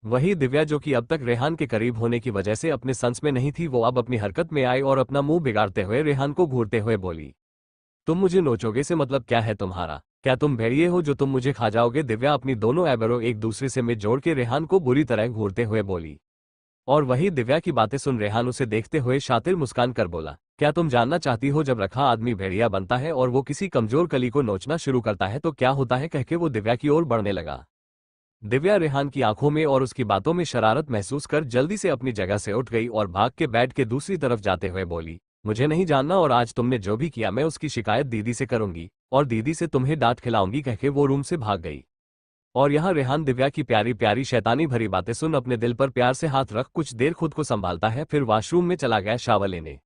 [SPEAKER 1] वही दिव्या जो कि अब तक रेहान के करीब होने की वजह से अपने संस में नहीं थी, वो अब अपनी हरकत में आई और अपना मुंह बिगाड़ते हुए रेहान को घूरते हुए बोली, तुम मुझे नोचोगे से मतलब क्या है तुम्हारा? क्या तुम भेड़िए हो जो तुम मुझे खा जाओगे? दिव्या अपनी दोनों ऐबरों एक दूसरे से मिल जोड़ के रेहान को बुरी तरह घूरते हुए बोली। और वही दिव्या की बातें सुन रेहान उसे देखते हुए शातिर मुस्कान कर बोला, क्या तुम जानना चाहती हो जब रखा आदमी भेड़िया बनता है और वो किसी कमजोर कली को नोचना शुरू करता है तो क्या होता है? कहके वो दिव्या की ओर बढ़ने लगा। दिव्या रेहान की आंखों में और उसकी बातों में शरारत महसूस कर जल्दी से अपनी जगह से उठ गई और भाग के बेड के दूसरी तरफ जाते हुए बोली, मुझे नहीं जानना और आज तुमने जो भी किया मैं उसकी शिकायत दीदी से करूंगी और दीदी से तुम्हें डांट खिलाऊंगी। कहके वो रूम से भाग गई। और यहाँ रेहान दिव्या की प्यारी प्यारी शैतानी भरी बातें सुन अपने दिल पर प्यार से हाथ रख कुछ देर खुद को संभालता है, फिर वॉशरूम में चला गया शावर लेने।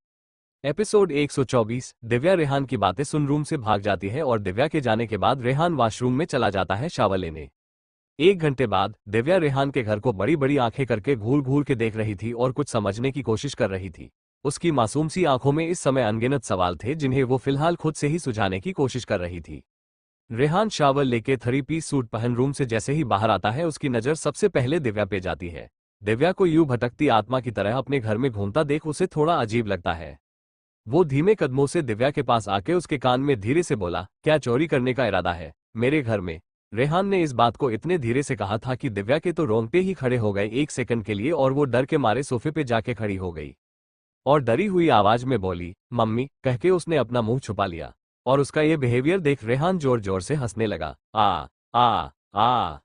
[SPEAKER 1] एपिसोड 124। दिव्या रेहान की बातें सुन रूम से भाग जाती है और दिव्या के जाने के बाद रेहान वॉशरूम में चला जाता है शावर लेने। 1 घंटे बाद दिव्या रेहान के घर को बड़ी बड़ी आंखें करके घूर घूर के देख रही थी और कुछ समझने की कोशिश कर रही थी। उसकी मासूम सी आंखों में इस समय अनगिनत सवाल थे जिन्हें वो फिलहाल खुद से ही सुझाने की कोशिश कर रही थी। रेहान शावर लेके 3 पीस सूट पहन रूम से जैसे ही बाहर आता है उसकी नजर सबसे पहले दिव्या पे जाती है। दिव्या को यूं भटकती आत्मा की तरह अपने घर में घूमता देख उसे थोड़ा अजीब लगता है। वो धीमे कदमों से दिव्या के पास आके उसके कान में धीरे से बोला, क्या चोरी करने का इरादा है मेरे घर में? रेहान ने इस बात को इतने धीरे से कहा था कि दिव्या के तो रोंगटे ही खड़े हो गए 1 सेकंड के लिए और वो डर के मारे सोफे पे जाके खड़ी हो गई और डरी हुई आवाज में बोली, मम्मी। कहके उसने अपना मुंह छुपा लिया और उसका ये बिहेवियर देख रेहान जोर जोर से हंसने लगा। आ आ आ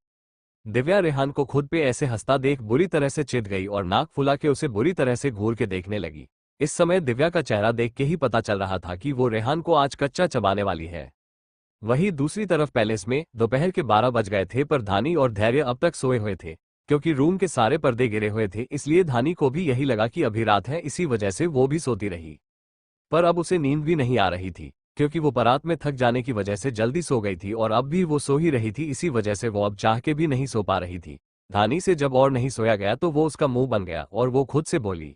[SPEAKER 1] दिव्या रेहान को खुद पे ऐसे हंसता देख बुरी तरह से चिढ़ गई और नाक फुला के उसे बुरी तरह से घूर के देखने लगी। इस समय दिव्या का चेहरा देख के ही पता चल रहा था कि वो रेहान को आज कच्चा चबाने वाली है। वहीं दूसरी तरफ पैलेस में दोपहर के 12 बज गए थे, पर धानी और धैर्य अब तक सोए हुए थे। क्योंकि रूम के सारे पर्दे गिरे हुए थे इसलिए धानी को भी यही लगा कि अभी रात है, इसी वजह से वो भी सोती रही। पर अब उसे नींद भी नहीं आ रही थी क्योंकि वो बारात में थक जाने की वजह से जल्दी सो गई थी और अब भी वो सो ही रही थी, इसी वजह से वो अब चाह के भी नहीं सो पा रही थी। धानी से जब और नहीं सोया गया तो वो उसका मुंह बन गया और वो खुद से बोली,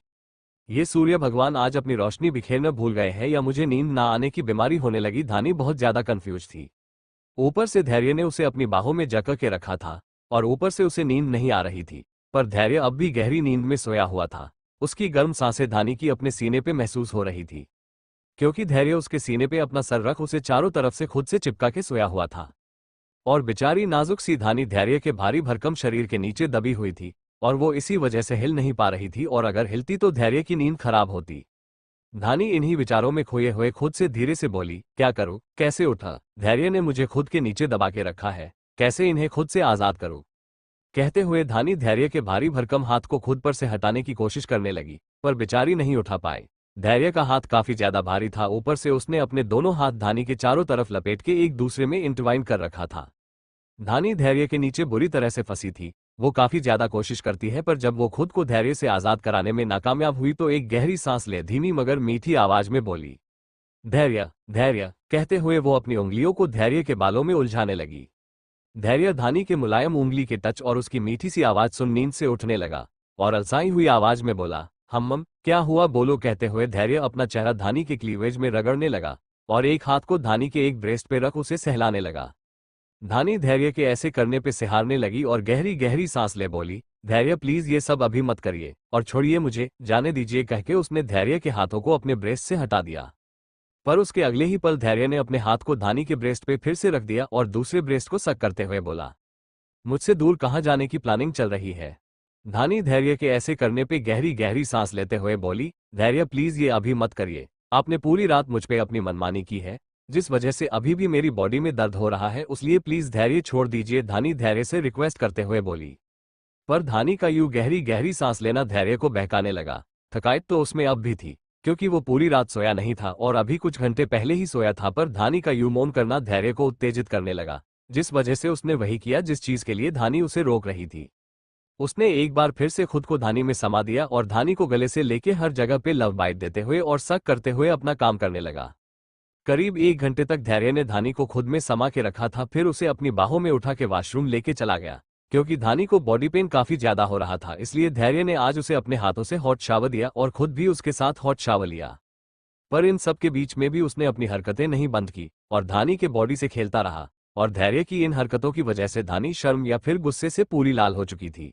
[SPEAKER 1] ये सूर्य भगवान आज अपनी रोशनी बिखेरना भूल गए हैं या मुझे नींद ना आने की बीमारी होने लगी। धानी बहुत ज्यादा कंफ्यूज थी। ऊपर से धैर्य ने उसे अपनी बाहों में जकड़ के रखा था और ऊपर से उसे नींद नहीं आ रही थी, पर धैर्य अब भी गहरी नींद में सोया हुआ था। उसकी गर्म सांसें धानी की अपने सीने पे महसूस हो रही थी क्योंकि धैर्य उसके सीने पे अपना सर रख उसे चारों तरफ से खुद से चिपका के सोया हुआ था और बेचारी नाजुक सी धानी धैर्य के भारी भरकम शरीर के नीचे दबी हुई थी और वो इसी वजह से हिल नहीं पा रही थी और अगर हिलती तो धैर्य की नींद खराब होती। धानी इन्हीं विचारों में खोए हुए खुद से धीरे से बोली, क्या करूं, कैसे उठा? धैर्य ने मुझे खुद के नीचे दबा के रखा है, कैसे इन्हें खुद से आजाद करूं? कहते हुए धानी धैर्य के भारी भरकम हाथ को खुद पर से हटाने की कोशिश करने लगी, पर बेचारी नहीं उठा पाई। धैर्य का हाथ काफी ज्यादा भारी था, ऊपर से उसने अपने दोनों हाथ धानी के चारों तरफ लपेट के एक दूसरे में इंटरवाइन कर रखा था। धानी धैर्य के नीचे बुरी तरह से फंसी थी। वो काफी ज्यादा कोशिश करती है, पर जब वो खुद को धैर्य से आजाद कराने में नाकामयाब हुई तो एक गहरी सांस ले धीमी मगर मीठी आवाज में बोली, धैर्य धैर्य। कहते हुए वो अपनी उंगलियों को धैर्य के बालों में उलझाने लगी। धैर्य धानी के मुलायम उंगली के टच और उसकी मीठी सी आवाज सुन नींद से उठने लगा और अलसाई हुई आवाज में बोला, हम्म, क्या हुआ बोलो। कहते हुए धैर्य अपना चेहरा धानी के क्लीवेज में रगड़ने लगा और एक हाथ को धानी के एक ब्रेस्ट पे रख उसे सहलाने लगा। धानी धैर्य के ऐसे करने पे सिहारने लगी और गहरी गहरी सांस ले बोली, धैर्य प्लीज ये सब अभी मत करिए और छोड़िए मुझे, जाने दीजिए। कहके उसने धैर्य के हाथों को अपने ब्रेस्ट से हटा दिया, पर उसके अगले ही पल धैर्य ने अपने हाथ को धानी के ब्रेस्ट पे फिर से रख दिया और दूसरे ब्रेस्ट को सक करते हुए बोला, मुझसे दूर कहाँ जाने की प्लानिंग चल रही है। धानी धैर्य के ऐसे करने पे गहरी गहरी सांस लेते हुए बोली, धैर्य प्लीज ये अभी मत करिए। आपने पूरी रात मुझ पे अपनी मनमानी की है, जिस वजह से अभी भी मेरी बॉडी में दर्द हो रहा है, उसलिए प्लीज धैर्य छोड़ दीजिए। धानी धैर्य से रिक्वेस्ट करते हुए बोली, पर धानी का यूं गहरी गहरी सांस लेना धैर्य को बहकाने लगा। थकावट तो उसमें अब भी थी, क्योंकि वो पूरी रात सोया नहीं था और अभी कुछ घंटे पहले ही सोया था, पर धानी का यूं मौन करना धैर्य को उत्तेजित करने लगा, जिस वजह से उसने वही किया जिस चीज के लिए धानी उसे रोक रही थी। उसने एक बार फिर से खुद को धानी में समा दिया और धानी को गले से लेके हर जगह पे लव बाइट देते हुए और सक करते हुए अपना काम करने लगा। करीब 1 घंटे तक धैर्य ने धानी को खुद में समा के रखा था, फिर उसे अपनी बाहों में उठा के वॉशरूम लेके चला गया। क्योंकि धानी को बॉडी पेन काफी ज्यादा हो रहा था, इसलिए धैर्य ने आज उसे अपने हाथों से हॉट शावर दिया और खुद भी उसके साथ हॉट शावर लिया। पर इन सब के बीच में भी उसने अपनी हरकतें नहीं बंद की और धानी के बॉडी से खेलता रहा, और धैर्य की इन हरकतों की वजह से धानी शर्म या फिर गुस्से से पूरी लाल हो चुकी थी।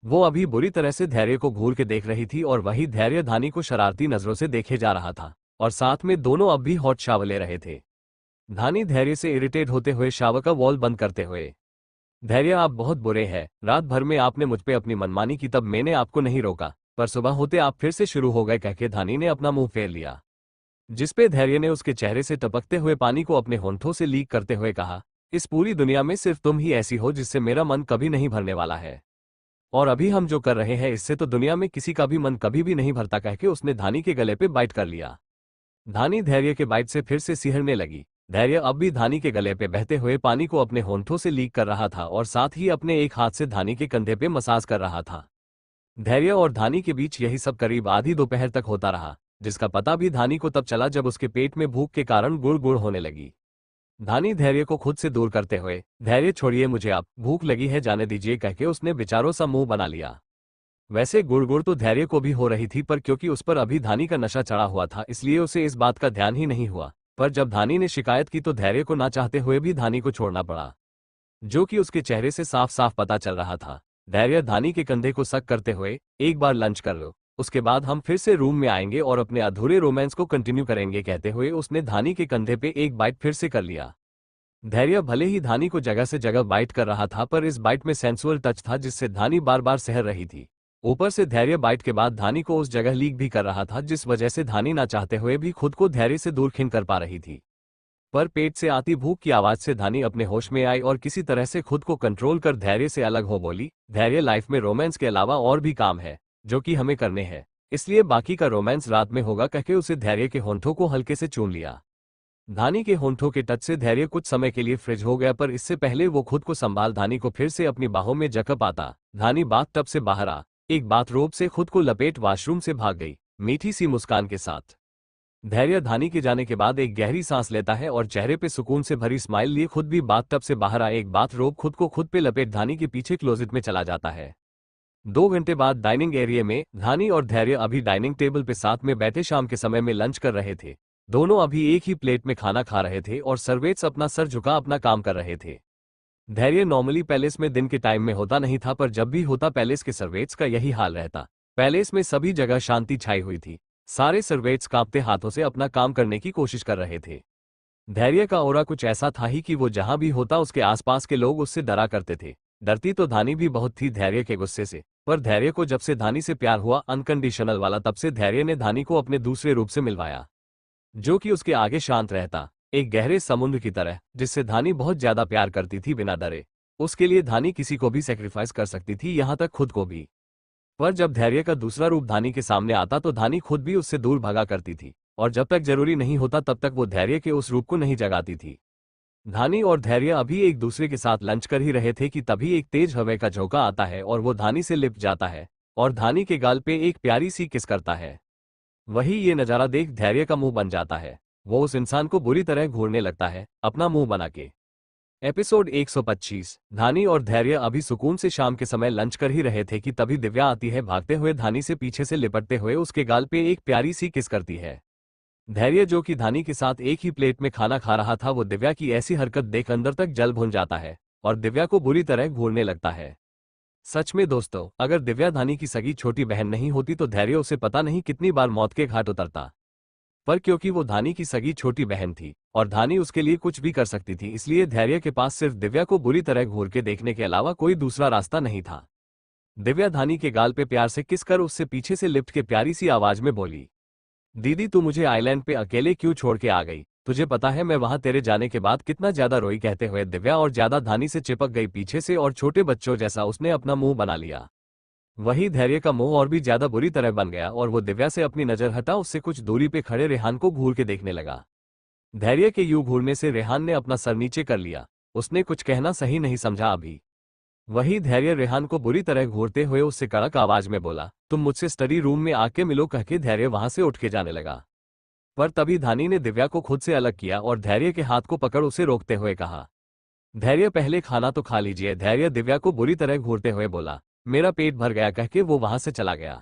[SPEAKER 1] वो अभी बुरी तरह से धैर्य को घूर के देख रही थी और वही धैर्य धानी को शरारती नजरों से देखे जा रहा था और साथ में दोनों अब भी हॉट शावर ले रहे थे। धानी धैर्य से इरिटेट होते हुए शावर का वॉल बंद करते हुए, धैर्य आप बहुत बुरे हैं, रात भर में आपने मुझ पे अपनी मनमानी की, तब मैंने आपको नहीं रोका, पर सुबह होते आप फिर से शुरू हो गए। कहके धानी ने अपना मुंह फेर लिया, जिसपे धैर्य ने उसके चेहरे से टपकते हुए पानी को अपने होंठों से लीक करते हुए कहा, इस पूरी दुनिया में सिर्फ तुम ही ऐसी हो जिससे मेरा मन कभी नहीं भरने वाला है, और अभी हम जो कर रहे हैं इससे तो दुनिया में किसी का भी मन कभी भी नहीं भरता। कहके उसने धानी के गले पे बाइट कर लिया। धानी धैर्य के बाइट से फिर से सिहरने लगी। धैर्य अब भी धानी के गले पे बहते हुए पानी को अपने होंठों से लीक कर रहा था और साथ ही अपने एक हाथ से धानी के कंधे पे मसाज कर रहा था। धैर्य और धानी के बीच यही सब करीब आधी दोपहर तक होता रहा, जिसका पता भी धानी को तब चला जब उसके पेट में भूख के कारण गुड़ गुड़ होने लगी। धानी धैर्य को खुद से दूर करते हुए, धैर्य छोड़िए मुझे, आप भूख लगी है, जाने दीजिए। कहके उसने बेचारों सा मुंह बना लिया। वैसे गुड़ गुड़ तो धैर्य को भी हो रही थी, पर क्योंकि उस पर अभी धानी का नशा चढ़ा हुआ था इसलिए उसे इस बात का ध्यान ही नहीं हुआ। पर जब धानी ने शिकायत की तो धैर्य को ना चाहते हुए भी धानी को छोड़ना पड़ा, जो कि उसके चेहरे से साफ साफ पता चल रहा था। धैर्य धानी के कंधे को सक करते हुए, एक बार लंच कर लो, उसके बाद हम फिर से रूम में आएंगे और अपने अधूरे रोमांस को कंटिन्यू करेंगे। कहते हुए उसने धानी के कंधे पे एक बाइट फिर से कर लिया। धैर्य भले ही धानी को जगह से जगह बाइट कर रहा था, पर इस बाइट में सेंसुअल टच था जिससे धानी बार बार सहर रही थी। ऊपर से धैर्य बाइट के बाद धानी को उस जगह लीक भी कर रहा था, जिस वजह से धानी ना चाहते हुए भी खुद को धैर्य से दूर खींच कर पा रही थी। पर पेट से आती भूख की आवाज से धानी अपने होश में आई और किसी तरह से खुद को कंट्रोल कर धैर्य से अलग हो बोली, धैर्य लाइफ में रोमांस के अलावा और भी काम है जो कि हमें करने हैं, इसलिए बाकी का रोमांस रात में होगा। कहके उसे धैर्य के होंठों को हल्के से चूम लिया। धानी के होंठों के टच से धैर्य कुछ समय के लिए फ्रिज हो गया, पर इससे पहले वो खुद को संभाल धानी को फिर से अपनी बाहों में जकड़ पाता। धानी बाथ टब से बाहर आ एक बाथरोब से खुद को लपेट वॉशरूम से भाग गई, मीठी सी मुस्कान के साथ। धैर्य धानी के जाने के बाद एक गहरी सांस लेता है और चेहरे पे सुकून से भरी स्माइल लिए खुद भी बाथटब से बाहर आ एक बाथरोब खुद को खुद पे लपेट धानी के पीछे क्लोजेट में चला जाता है। 2 घंटे बाद डाइनिंग एरिया में धानी और धैर्य अभी डाइनिंग टेबल पे साथ में बैठे शाम के समय में लंच कर रहे थे। दोनों अभी एक ही प्लेट में खाना खा रहे थे और सर्वेट्स अपना सर झुका अपना काम कर रहे थे। धैर्य नॉर्मली पैलेस में दिन के टाइम में होता नहीं था, पर जब भी होता पैलेस के सर्वेट्स का यही हाल रहता। पैलेस में सभी जगह शांति छाई हुई थी, सारे सर्वेट्स कांपते हाथों से अपना काम करने की कोशिश कर रहे थे। धैर्य का ऑरा कुछ ऐसा था ही कि वो जहां भी होता उसके आसपास के लोग उससे डरा करते थे। डरती तो धानी भी बहुत थी धैर्य के गुस्से से, पर धैर्य को जब से धानी से प्यार हुआ अनकंडीशनल वाला, तब से धैर्य ने धानी को अपने दूसरे रूप से मिलवाया, जो कि उसके आगे शांत रहता, एक गहरे समुद्र की तरह, जिससे धानी बहुत ज्यादा प्यार करती थी बिना डरे। उसके लिए धानी किसी को भी सेक्रीफाइस कर सकती थी, यहाँ तक खुद को भी। पर जब धैर्य का दूसरा रूप धानी के सामने आता तो धानी खुद भी उससे दूर भागा करती थी, और जब तक जरूरी नहीं होता तब तक वो धैर्य के उस रूप को नहीं जगाती थी। धानी और धैर्य अभी एक दूसरे के साथ लंच कर ही रहे थे कि तभी एक तेज हवा का झोंका आता है और वो धानी से लिपट जाता है और धानी के गाल पे एक प्यारी सी किस करता है। वही ये नजारा देख धैर्य का मुंह बन जाता है। वो उस इंसान को बुरी तरह घूरने लगता है अपना मुंह बना के। एपिसोड 125। धानी और धैर्य अभी सुकून से शाम के समय लंच कर ही रहे थे कि तभी दिव्या आती है भागते हुए धानी से पीछे से लिपटते हुए उसके गाल पे एक प्यारी सी किस करती है। धैर्य जो कि धानी के साथ एक ही प्लेट में खाना खा रहा था वो दिव्या की ऐसी हरकत देख अंदर तक जल भुन जाता है और दिव्या को बुरी तरह घूरने लगता है। सच में दोस्तों, अगर दिव्या धानी की सगी छोटी बहन नहीं होती तो धैर्य उसे पता नहीं कितनी बार मौत के घाट उतरता। पर क्योंकि वो धानी की सगी छोटी बहन थी और धानी उसके लिए कुछ भी कर सकती थी, इसलिए धैर्य के पास सिर्फ दिव्या को बुरी तरह घूर के देखने के अलावा कोई दूसरा रास्ता नहीं था। दिव्या धानी के गाल पे प्यार से किस कर उससे पीछे से लिपट के प्यारी सी आवाज में बोली, दीदी तू मुझे आइलैंड पे अकेले क्यों छोड़ के आ गई? तुझे पता है मैं वहां तेरे जाने के बाद कितना ज्यादा रोई? कहते हुए दिव्या और ज्यादा धानी से चिपक गई पीछे से और छोटे बच्चों जैसा उसने अपना मुंह बना लिया। वही धैर्य का मुंह और भी ज्यादा बुरी तरह बन गया और वो दिव्या से अपनी नजर हटा उससे कुछ दूरी पे खड़े रेहान को घूर के देखने लगा। धैर्य के यूं घूरने से रेहान ने अपना सर नीचे कर लिया। उसने कुछ कहना सही नहीं समझा अभी। वही धैर्य रेहान को बुरी तरह घूरते हुए उससे कड़क आवाज में बोला, तुम मुझसे स्टडी रूम में आके मिलो। कह के धैर्य वहां से उठ के जाने लगा। पर तभी धानी ने दिव्या को खुद से अलग किया और धैर्य के हाथ को पकड़ उसे रोकते हुए कहा, धैर्य पहले खाना तो खा लीजिए। धैर्य दिव्या को बुरी तरह घूरते हुए बोला, मेरा पेट भर गया। कह के वो वहां से चला गया।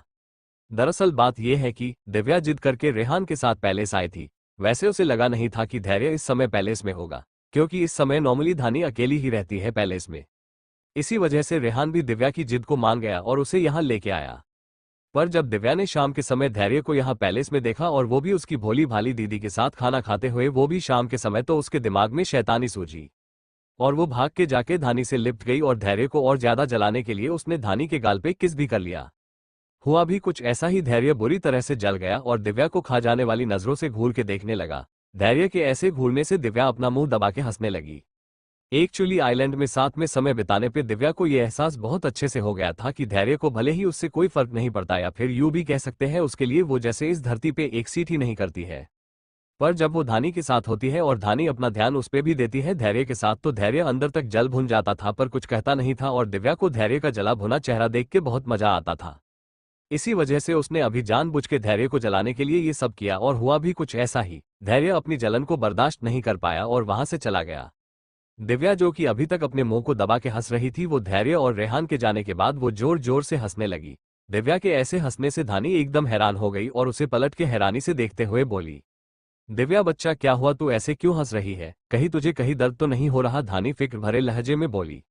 [SPEAKER 1] दरअसल बात यह है कि दिव्या जिद करके रेहान के साथ पैलेस आई थी। वैसे उसे लगा नहीं था कि धैर्य इस समय पैलेस में होगा, क्योंकि इस समय नॉर्मली धानी अकेली ही रहती है पैलेस में। इसी वजह से रेहान भी दिव्या की जिद को मान गया और उसे यहाँ लेके आया। पर जब दिव्या ने शाम के समय धैर्य को यहाँ पैलेस में देखा और वो भी उसकी भोली भाली दीदी के साथ खाना खाते हुए, वो भी शाम के समय, तो उसके दिमाग में शैतानी सूझी और वो भाग के जाके धानी से लिपट गई और धैर्य को और ज्यादा जलाने के लिए उसने धानी के गाल पे किस भी कर लिया। हुआ भी कुछ ऐसा ही। धैर्य बुरी तरह से जल गया और दिव्या को खा जाने वाली नजरों से घूर के देखने लगा। धैर्य के ऐसे घूरने से दिव्या अपना मुंह दबा के हंसने लगी। एक्चुअली आइलैंड में साथ में समय बिताने पे दिव्या को यह एहसास बहुत अच्छे से हो गया था कि धैर्य को भले ही उससे कोई फर्क नहीं पड़ता, या फिर यूं भी कह सकते हैं उसके लिए वो जैसे इस धरती पे एक सीट ही नहीं करती है। पर जब वो धानी के साथ होती है और धानी अपना ध्यान उस पे भी देती है धैर्य के साथ, तो धैर्य अंदर तक जल भुन जाता था पर कुछ कहता नहीं था और दिव्या को धैर्य का जला भुना चेहरा देख के बहुत मजा आता था। इसी वजह से उसने अभी जानबूझ के धैर्य को जलाने के लिए ये सब किया और हुआ भी कुछ ऐसा ही। धैर्य अपनी जलन को बर्दाश्त नहीं कर पाया और वहां से चला गया। दिव्या जो कि अभी तक अपने मुंह को दबा के हंस रही थी, वो धैर्य और रेहान के जाने के बाद वो जोर जोर से हंसने लगी। दिव्या के ऐसे हंसने से धानी एकदम हैरान हो गई और उसे पलट के हैरानी से देखते हुए बोली, दिव्या बच्चा क्या हुआ, तू ऐसे क्यों हंस रही है? कहीं तुझे कहीं दर्द तो नहीं हो रहा? धानी फिक्र भरे लहजे में बोली।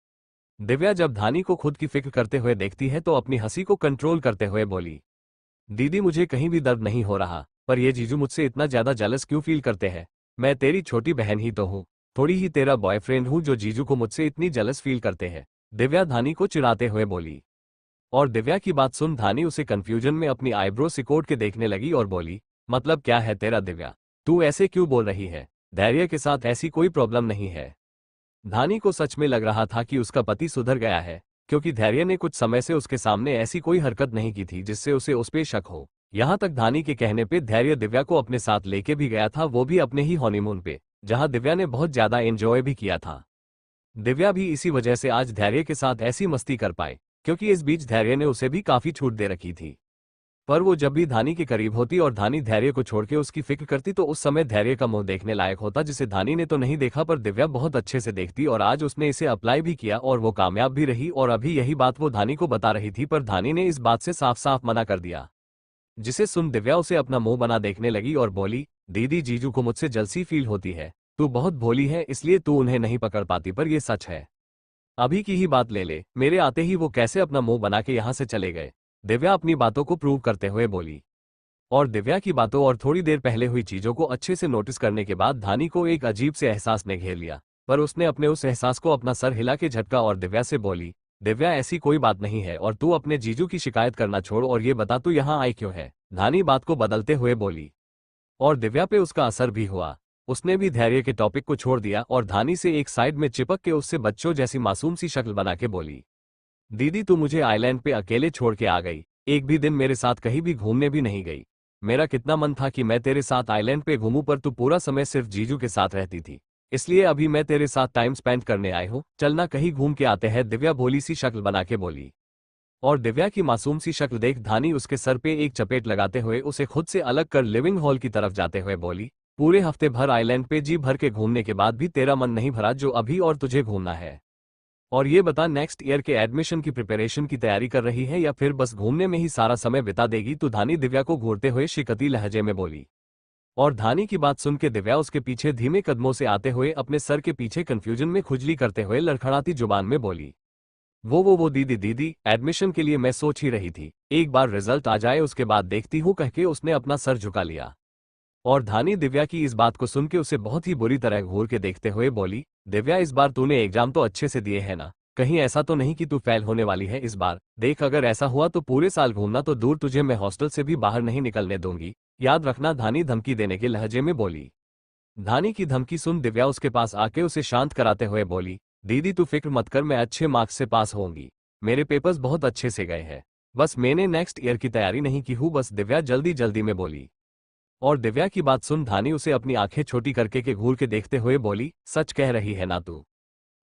[SPEAKER 1] दिव्या जब धानी को खुद की फिक्र करते हुए देखती है तो अपनी हंसी को कंट्रोल करते हुए बोली, दीदी मुझे कहीं भी दर्द नहीं हो रहा, पर ये जीजू मुझसे इतना ज्यादा जेलस क्यों फील करते हैं? मैं तेरी छोटी बहन ही तो हूँ, थोड़ी ही तेरा बॉयफ्रेंड हूँ जो जीजू को मुझसे इतनी जेलस फील करते हैं। दिव्या धानी को चिढ़ाते हुए बोली। और दिव्या की बात सुन धानी उसे कंफ्यूजन में अपनी आईब्रो सिकोड़ के देखने लगी और बोली, मतलब क्या है तेरा दिव्या? तू ऐसे क्यों बोल रही है? धैर्य के साथ ऐसी कोई प्रॉब्लम नहीं है। धानी को सच में लग रहा था कि उसका पति सुधर गया है, क्योंकि धैर्य ने कुछ समय से उसके सामने ऐसी कोई हरकत नहीं की थी जिससे उसे उस पे शक हो। यहाँ तक धानी के कहने पे धैर्य दिव्या को अपने साथ लेके भी गया था, वो भी अपने ही हनीमून पे, जहां दिव्या ने बहुत ज्यादा एंजॉय भी किया था। दिव्या भी इसी वजह से आज धैर्य के साथ ऐसी मस्ती कर पाए, क्योंकि इस बीच धैर्य ने उसे भी काफी छूट दे रखी थी। पर वो जब भी धानी के करीब होती और धानी धैर्य को छोड़ के उसकी फिक्र करती तो उस समय धैर्य का मुंह देखने लायक होता, जिसे धानी ने तो नहीं देखा पर दिव्या बहुत अच्छे से देखती। और आज उसने इसे अप्लाई भी किया और वो कामयाब भी रही। और अभी यही बात वो धानी को बता रही थी, पर धानी ने इस बात से साफ साफ मना कर दिया, जिसे सुन दिव्या उसे अपना मुंह बना देखने लगी और बोली, दीदी जीजू को मुझसे जलसी फील होती है। तू बहुत भोली है इसलिए तू उन्हें नहीं पकड़ पाती, पर ये सच है। अभी की ही बात ले ले, मेरे आते ही वो कैसे अपना मुंह बना के यहाँ से चले गए। दिव्या अपनी बातों को प्रूव करते हुए बोली। और दिव्या की बातों और थोड़ी देर पहले हुई चीजों को अच्छे से नोटिस करने के बाद धानी को एक अजीब से एहसास ने घेर लिया, पर उसने अपने उस एहसास को अपना सर हिला के झटका और दिव्या से बोली, दिव्या ऐसी कोई बात नहीं है और तू अपने जीजू की शिकायत करना छोड़ और ये बता तू यहाँ आई क्यों है। धानी बात को बदलते हुए बोली। और दिव्या पे उसका असर भी हुआ। उसने भी धैर्य के टॉपिक को छोड़ दिया और धानी से एक साइड में चिपक के उससे बच्चों जैसी मासूम सी शक्ल बना के बोली, दीदी तू मुझे आइलैंड पे अकेले छोड़ के आ गई, एक भी दिन मेरे साथ कहीं भी घूमने भी नहीं गई। मेरा कितना मन था कि मैं तेरे साथ आइलैंड पे घूमूं पर तू पूरा समय सिर्फ जीजू के साथ रहती थी, इसलिए अभी मैं तेरे साथ टाइम स्पेंड करने आई हूँ, चलना कहीं घूम के आते हैं, दिव्या भोली सी शक्ल बना के बोली। और दिव्या की मासूम सी शक्ल देख धानी उसके सर पे एक चपेट लगाते हुए उसे खुद से अलग कर लिविंग हॉल की तरफ जाते हुए बोली, पूरे हफ्ते भर आइलैंड पे जी भर के घूमने के बाद भी तेरा मन नहीं भरा जो अभी और तुझे घूमना है। और ये बता नेक्स्ट ईयर के एडमिशन की प्रिपरेशन की तैयारी कर रही है या फिर बस घूमने में ही सारा समय बिता देगी, तो धानी दिव्या को घूरते हुए शिकती लहजे में बोली। और धानी की बात सुन के दिव्या उसके पीछे धीमे कदमों से आते हुए अपने सर के पीछे कंफ्यूजन में खुजली करते हुए लड़खड़ाती जुबान में बोली, वो दीदी दीदी एडमिशन के लिए मैं सोच ही रही थी, एक बार रिजल्ट आ जाए उसके बाद देखती हूँ, कह के उसने अपना सर झुका लिया। और धानी दिव्या की इस बात को सुन के उसे बहुत ही बुरी तरह घूर के देखते हुए बोली, दिव्या इस बार तूने एग्जाम तो अच्छे से दिए है ना, कहीं ऐसा तो नहीं कि तू फेल होने वाली है इस बार, देख अगर ऐसा हुआ तो पूरे साल घूमना तो दूर तुझे मैं हॉस्टल से भी बाहर नहीं निकलने दूंगी, याद रखना, धानी धमकी देने के लहजे में बोली। धानी की धमकी सुन दिव्या उसके पास आके उसे शांत कराते हुए बोली, दीदी तू फिक्र मत कर, मैं अच्छे मार्क्स से पास होंगी, मेरे पेपर्स बहुत अच्छे से गए हैं, बस मैंने नेक्स्ट ईयर की तैयारी नहीं की हूँ, बस दिव्या जल्दी जल्दी में बोली। और दिव्या की बात सुन धानी उसे अपनी आंखें छोटी करके के घूर के देखते हुए बोली, सच कह रही है ना तू?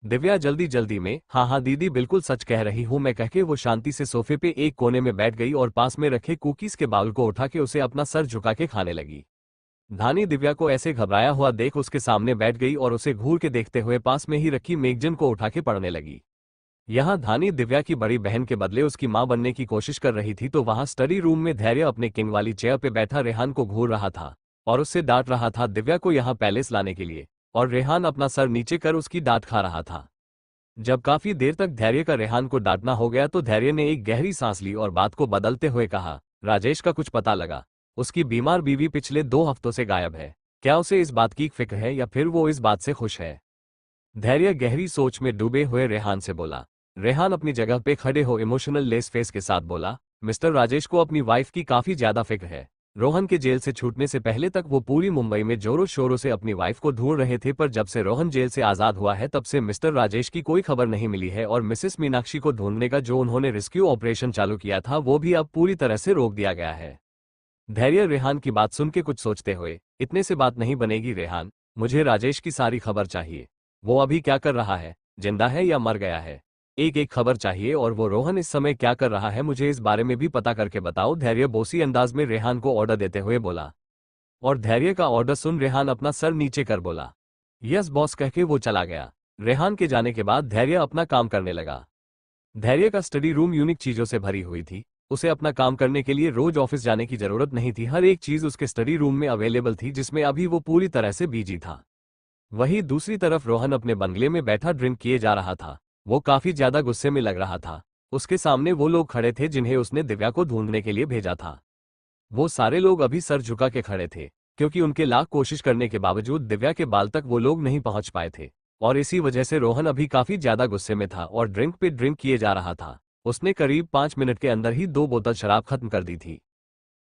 [SPEAKER 1] दिव्या जल्दी जल्दी में, हाँ हाँ दीदी बिल्कुल सच कह रही हूँ मैं, कह के वो शांति से सोफे पे एक कोने में बैठ गई और पास में रखे कुकीज के बाउल को उठा के उसे अपना सर झुका के खाने लगी। धानी दिव्या को ऐसे घबराया हुआ देख उसके सामने बैठ गई और उसे घूर के देखते हुए पास में ही रखी मैगजीन को उठा के पढ़ने लगी। यहाँ धानी दिव्या की बड़ी बहन के बदले उसकी मां बनने की कोशिश कर रही थी, तो वहां स्टडी रूम में धैर्य अपने किंग वाली चेयर पे बैठा रेहान को घूर रहा था और उससे डांट रहा था दिव्या को यहाँ पैलेस लाने के लिए, और रेहान अपना सर नीचे कर उसकी डांट खा रहा था। जब काफी देर तक धैर्य का रेहान को डांटना हो गया तो धैर्य ने एक गहरी सांस ली और बात को बदलते हुए कहा, राजेश का कुछ पता लगा? उसकी बीमार बीवी पिछले 2 हफ्तों से गायब है, क्या उसे इस बात की फिक्र है या फिर वो इस बात से खुश है? धैर्य गहरी सोच में डूबे हुए रेहान से बोला। रेहान अपनी जगह पे खड़े हो इमोशनल लेस फेस के साथ बोला, मिस्टर राजेश को अपनी वाइफ की काफी ज्यादा फिक्र है। रोहन के जेल से छूटने से पहले तक वो पूरी मुंबई में जोरों शोरों से अपनी वाइफ को ढूंढ रहे थे, पर जब से रोहन जेल से आजाद हुआ है तब से मिस्टर राजेश की कोई खबर नहीं मिली है और मिसेस मीनाक्षी को ढूंढने का जो उन्होंने रेस्क्यू ऑपरेशन चालू किया था वो भी अब पूरी तरह से रोक दिया गया है। धैर्य रेहान की बात सुन के कुछ सोचते हुए, इतने से बात नहीं बनेगी रेहान, मुझे राजेश की सारी खबर चाहिए। वो अभी क्या कर रहा है, जिंदा है या मर गया है? एक एक खबर चाहिए, और वो रोहन इस समय क्या कर रहा है मुझे इस बारे में भी पता करके बताओ, धैर्य बोसी अंदाज में रेहान को ऑर्डर देते हुए बोला। और धैर्य का ऑर्डर सुन रेहान अपना सर नीचे कर बोला, यस बॉस, कह के वो चला गया। रेहान के जाने के बाद धैर्य अपना काम करने लगा। धैर्य का स्टडी रूम यूनिक चीजों से भरी हुई थी, उसे अपना काम करने के लिए रोज ऑफिस जाने की जरूरत नहीं थी, हर एक चीज उसके स्टडी रूम में अवेलेबल थी जिसमें अभी वो पूरी तरह से बिजी था। वहीं दूसरी तरफ रोहन अपने बंगले में बैठा ड्रिंक किए जा रहा था, वो काफी ज्यादा गुस्से में लग रहा था। उसके सामने वो लोग खड़े थे जिन्हें उसने दिव्या को ढूंढने के लिए भेजा था। वो सारे लोग अभी सर झुका के खड़े थे, क्योंकि उनके लाख कोशिश करने के बावजूद दिव्या के बाल तक वो लोग नहीं पहुंच पाए थे, और इसी वजह से रोहन अभी काफी ज्यादा गुस्से में था और ड्रिंक पे ड्रिंक किए जा रहा था। उसने करीब 5 मिनट के अंदर ही 2 बोतल शराब खत्म कर दी थी,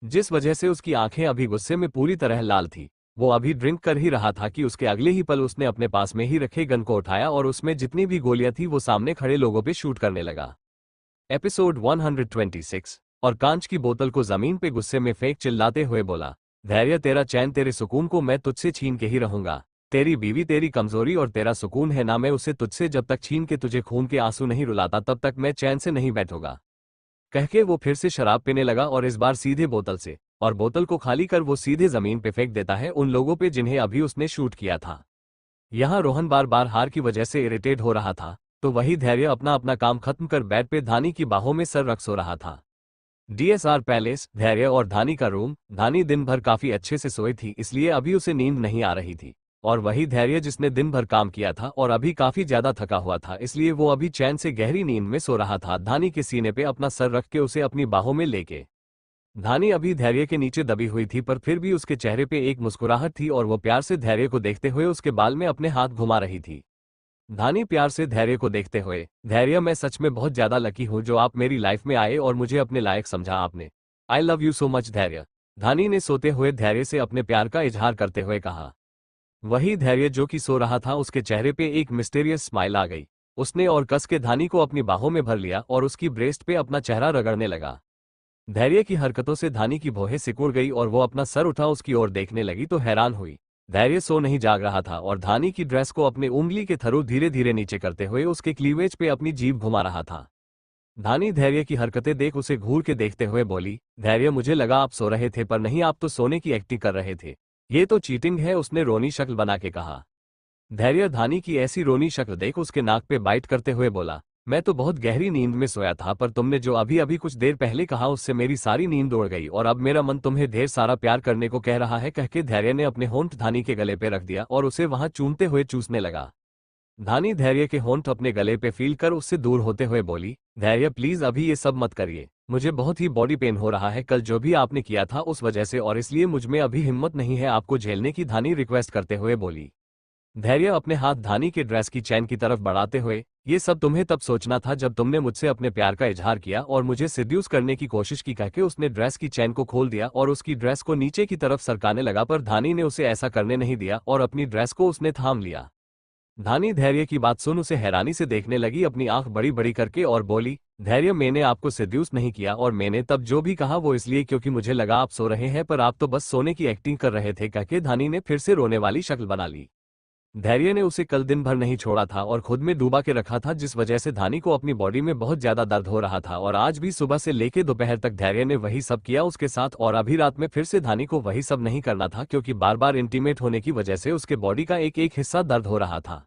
[SPEAKER 1] जिस वजह से उसकी आंखें अभी गुस्से में पूरी तरह लाल थी। वो अभी ड्रिंक कर ही रहा था कि उसके अगले ही पल उसने अपने पास में ही रखे गन को उठाया और उसमें जितनी भी गोलियां थी वो सामने खड़े लोगों पे शूट करने लगा। एपिसोड 126। और कांच की बोतल को जमीन पे गुस्से में फेंक चिल्लाते हुए बोला, धैर्य तेरा चैन तेरे सुकून को मैं तुझसे छीन के ही रहूंगा। तेरी बीवी तेरी कमजोरी और तेरा सुकून है ना, मैं उसे तुझसे जब तक छीन के तुझे खून के आंसू नहीं रुलाता तब तक मैं चैन से नहीं बैठूंगा। कह के वो फिर से शराब पीने लगा और इस बार सीधे बोतल से, और बोतल को खाली कर वो सीधे जमीन पे फेंक देता है उन लोगों पे जिन्हें अभी उसने शूट किया था। यहाँ रोहन बार बार हार की वजह से इरिटेट हो रहा था, तो वही धैर्य अपना अपना काम खत्म कर बेड पे धानी की बाहों में सर रख सो रहा था। डीएसआर पैलेस, धैर्य और धानी का रूम। धानी दिन भर काफी अच्छे से सोई थी, इसलिए अभी उसे नींद नहीं आ रही थी, और वही धैर्य जिसने दिन भर काम किया था और अभी काफी ज्यादा थका हुआ था, इसलिए वो अभी चैन से गहरी नींद में सो रहा था, धानी के सीने पे अपना सर रख के उसे अपनी बाहों में लेके। धानी अभी धैर्य के नीचे दबी हुई थी, पर फिर भी उसके चेहरे पे एक मुस्कुराहट थी और वो प्यार से धैर्य को देखते हुए उसके बाल में अपने हाथ घुमा रही थी। धानी प्यार से धैर्य को देखते हुए, धैर्य मैं सच में बहुत ज्यादा लकी हूँ जो आप मेरी लाइफ में आए और मुझे अपने लायक समझा आपने। I love you so much धैर्य, धानी ने सोते हुए धैर्य से अपने प्यार का इजहार करते हुए कहा। वही धैर्य जो कि सो रहा था, उसके चेहरे पे एक मिस्टीरियस स्माइल आ गई। उसने और कस के धानी को अपनी बाहों में भर लिया और उसकी ब्रेस्ट पे अपना चेहरा रगड़ने लगा। धैर्य की हरकतों से धानी की भौहें सिकुड़ गई और वो अपना सर उठा उसकी ओर देखने लगी तो हैरान हुई। धैर्य सो नहीं जाग रहा था और धानी की ड्रेस को अपने उंगली के थरू धीरे धीरे नीचे करते हुए उसके क्लीवेज पे अपनी जीभ घुमा रहा था। धानी धैर्य की हरकतें देख उसे घूर के देखते हुए बोली, धैर्य मुझे लगा आप सो रहे थे, पर नहीं, आप तो सोने की एक्टिंग कर रहे थे। ये तो चीटिंग है, उसने रोनी शक्ल बना के कहा। धैर्य धानी की ऐसी रोनी शक्ल देख उसके नाक पे बाइट करते हुए बोला, मैं तो बहुत गहरी नींद में सोया था, पर तुमने जो अभी अभी कुछ देर पहले कहा उससे मेरी सारी नींद उड़ गई और अब मेरा मन तुम्हें ढेर सारा प्यार करने को कह रहा है। कह के धैर्य ने अपने होंठ धानी के गले पे रख दिया और उसे वहां चूमते हुए चूसने लगा। धानी धैर्य के होंठ अपने गले पे फील कर उससे दूर होते हुए बोली, धैर्य प्लीज अभी ये सब मत करिए, मुझे बहुत ही बॉडी पेन हो रहा है कल जो भी आपने किया था उस वजह से, और इसलिए मुझ में अभी हिम्मत नहीं है आपको झेलने की, धानी रिक्वेस्ट करते हुए बोली। धैर्य अपने हाथ धानी के ड्रेस की चैन की तरफ बढ़ाते हुए, ये सब तुम्हें तब सोचना था जब तुमने मुझसे अपने प्यार का इजहार किया और मुझे सिड्यूस करने की कोशिश की, कहके उसने ड्रेस की चैन को खोल दिया और उसकी ड्रेस को नीचे की तरफ सरकाने लगा, पर धानी ने उसे ऐसा करने नहीं दिया और अपनी ड्रेस को उसने थाम लिया। धानी धैर्य की बात सुन उसे हैरानी से देखने लगी, अपनी आंख बड़ी बड़ी करके, और बोली, धैर्य मैंने आपको सेड्यूस नहीं किया और मैंने तब जो भी कहा वो इसलिए क्योंकि मुझे लगा आप सो रहे हैं, पर आप तो बस सोने की एक्टिंग कर रहे थे, कहके धानी ने फिर से रोने वाली शक्ल बना ली। धैर्य ने उसे कल दिन भर नहीं छोड़ा था और खुद में डूबा के रखा था, जिस वजह से धानी को अपनी बॉडी में बहुत ज्यादा दर्द हो रहा था, और आज भी सुबह से लेके दोपहर तक धैर्य ने वही सब किया उसके साथ, और अभी रात में फिर से धानी को वही सब नहीं करना था क्योंकि बार बार इंटीमेट होने की वजह से उसके बॉडी का एक एक हिस्सा दर्द हो रहा था।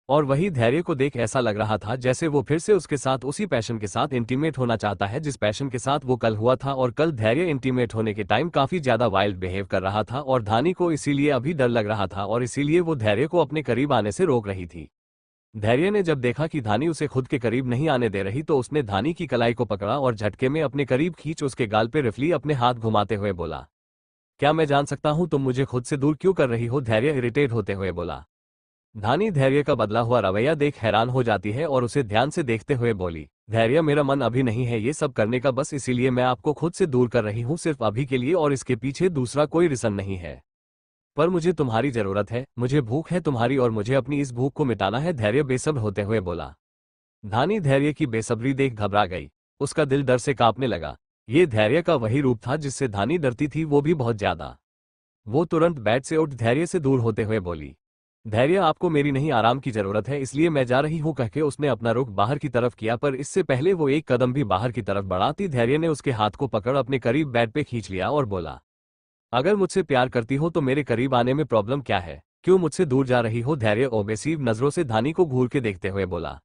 [SPEAKER 1] और वही धैर्य को देख ऐसा लग रहा था जैसे वो फिर से उसके साथ उसी पैशन के साथ इंटीमेट होना चाहता है जिस पैशन के साथ वो कल हुआ था, और कल धैर्य इंटीमेट होने के टाइम काफी ज्यादा वाइल्ड बिहेव कर रहा था और धानी को इसीलिए अभी डर लग रहा था और इसीलिए वो धैर्य को अपने करीब आने से रोक रही थी। धैर्य ने जब देखा कि धानी उसे खुद के करीब नहीं आने दे रही तो उसने धानी की कलाई को पकड़ा और झटके में अपने करीब खींच उसके गाल पे रिफली अपने हाथ घुमाते हुए बोला, क्या मैं जान सकता हूं तुम मुझे खुद से दूर क्यों कर रही हो? धैर्य इरिटेट होते हुए बोला। धानी धैर्य का बदला हुआ रवैया देख हैरान हो जाती है और उसे ध्यान से देखते हुए बोली, धैर्य मेरा मन अभी नहीं है ये सब करने का, बस इसीलिए मैं आपको खुद से दूर कर रही हूँ, सिर्फ अभी के लिए, और इसके पीछे दूसरा कोई रीजन नहीं है। पर मुझे तुम्हारी जरूरत है, मुझे भूख है तुम्हारी और मुझे अपनी इस भूख को मिटाना है, धैर्य बेसब्र होते हुए बोला। धानी धैर्य की बेसब्री देख घबरा गई, उसका दिल डर से कांपने लगा। ये धैर्य का वही रूप था जिससे धानी डरती थी, वो भी बहुत ज्यादा। वो तुरंत बेड से उठ धैर्य से दूर होते हुए बोली, धैर्य आपको मेरी नहीं आराम की जरूरत है इसलिए मैं जा रही हूँ, कहके उसने अपना रुख बाहर की तरफ किया, पर इससे पहले वो एक कदम भी बाहर की तरफ बढ़ाती धैर्य ने उसके हाथ को पकड़ अपने करीब बेड पे खींच लिया और बोला, अगर मुझसे प्यार करती हो तो मेरे करीब आने में प्रॉब्लम क्या है, क्यों मुझसे दूर जा रही हो? धैर्य ओबेसिव नजरों से धानी को घूर के देखते हुए बोला।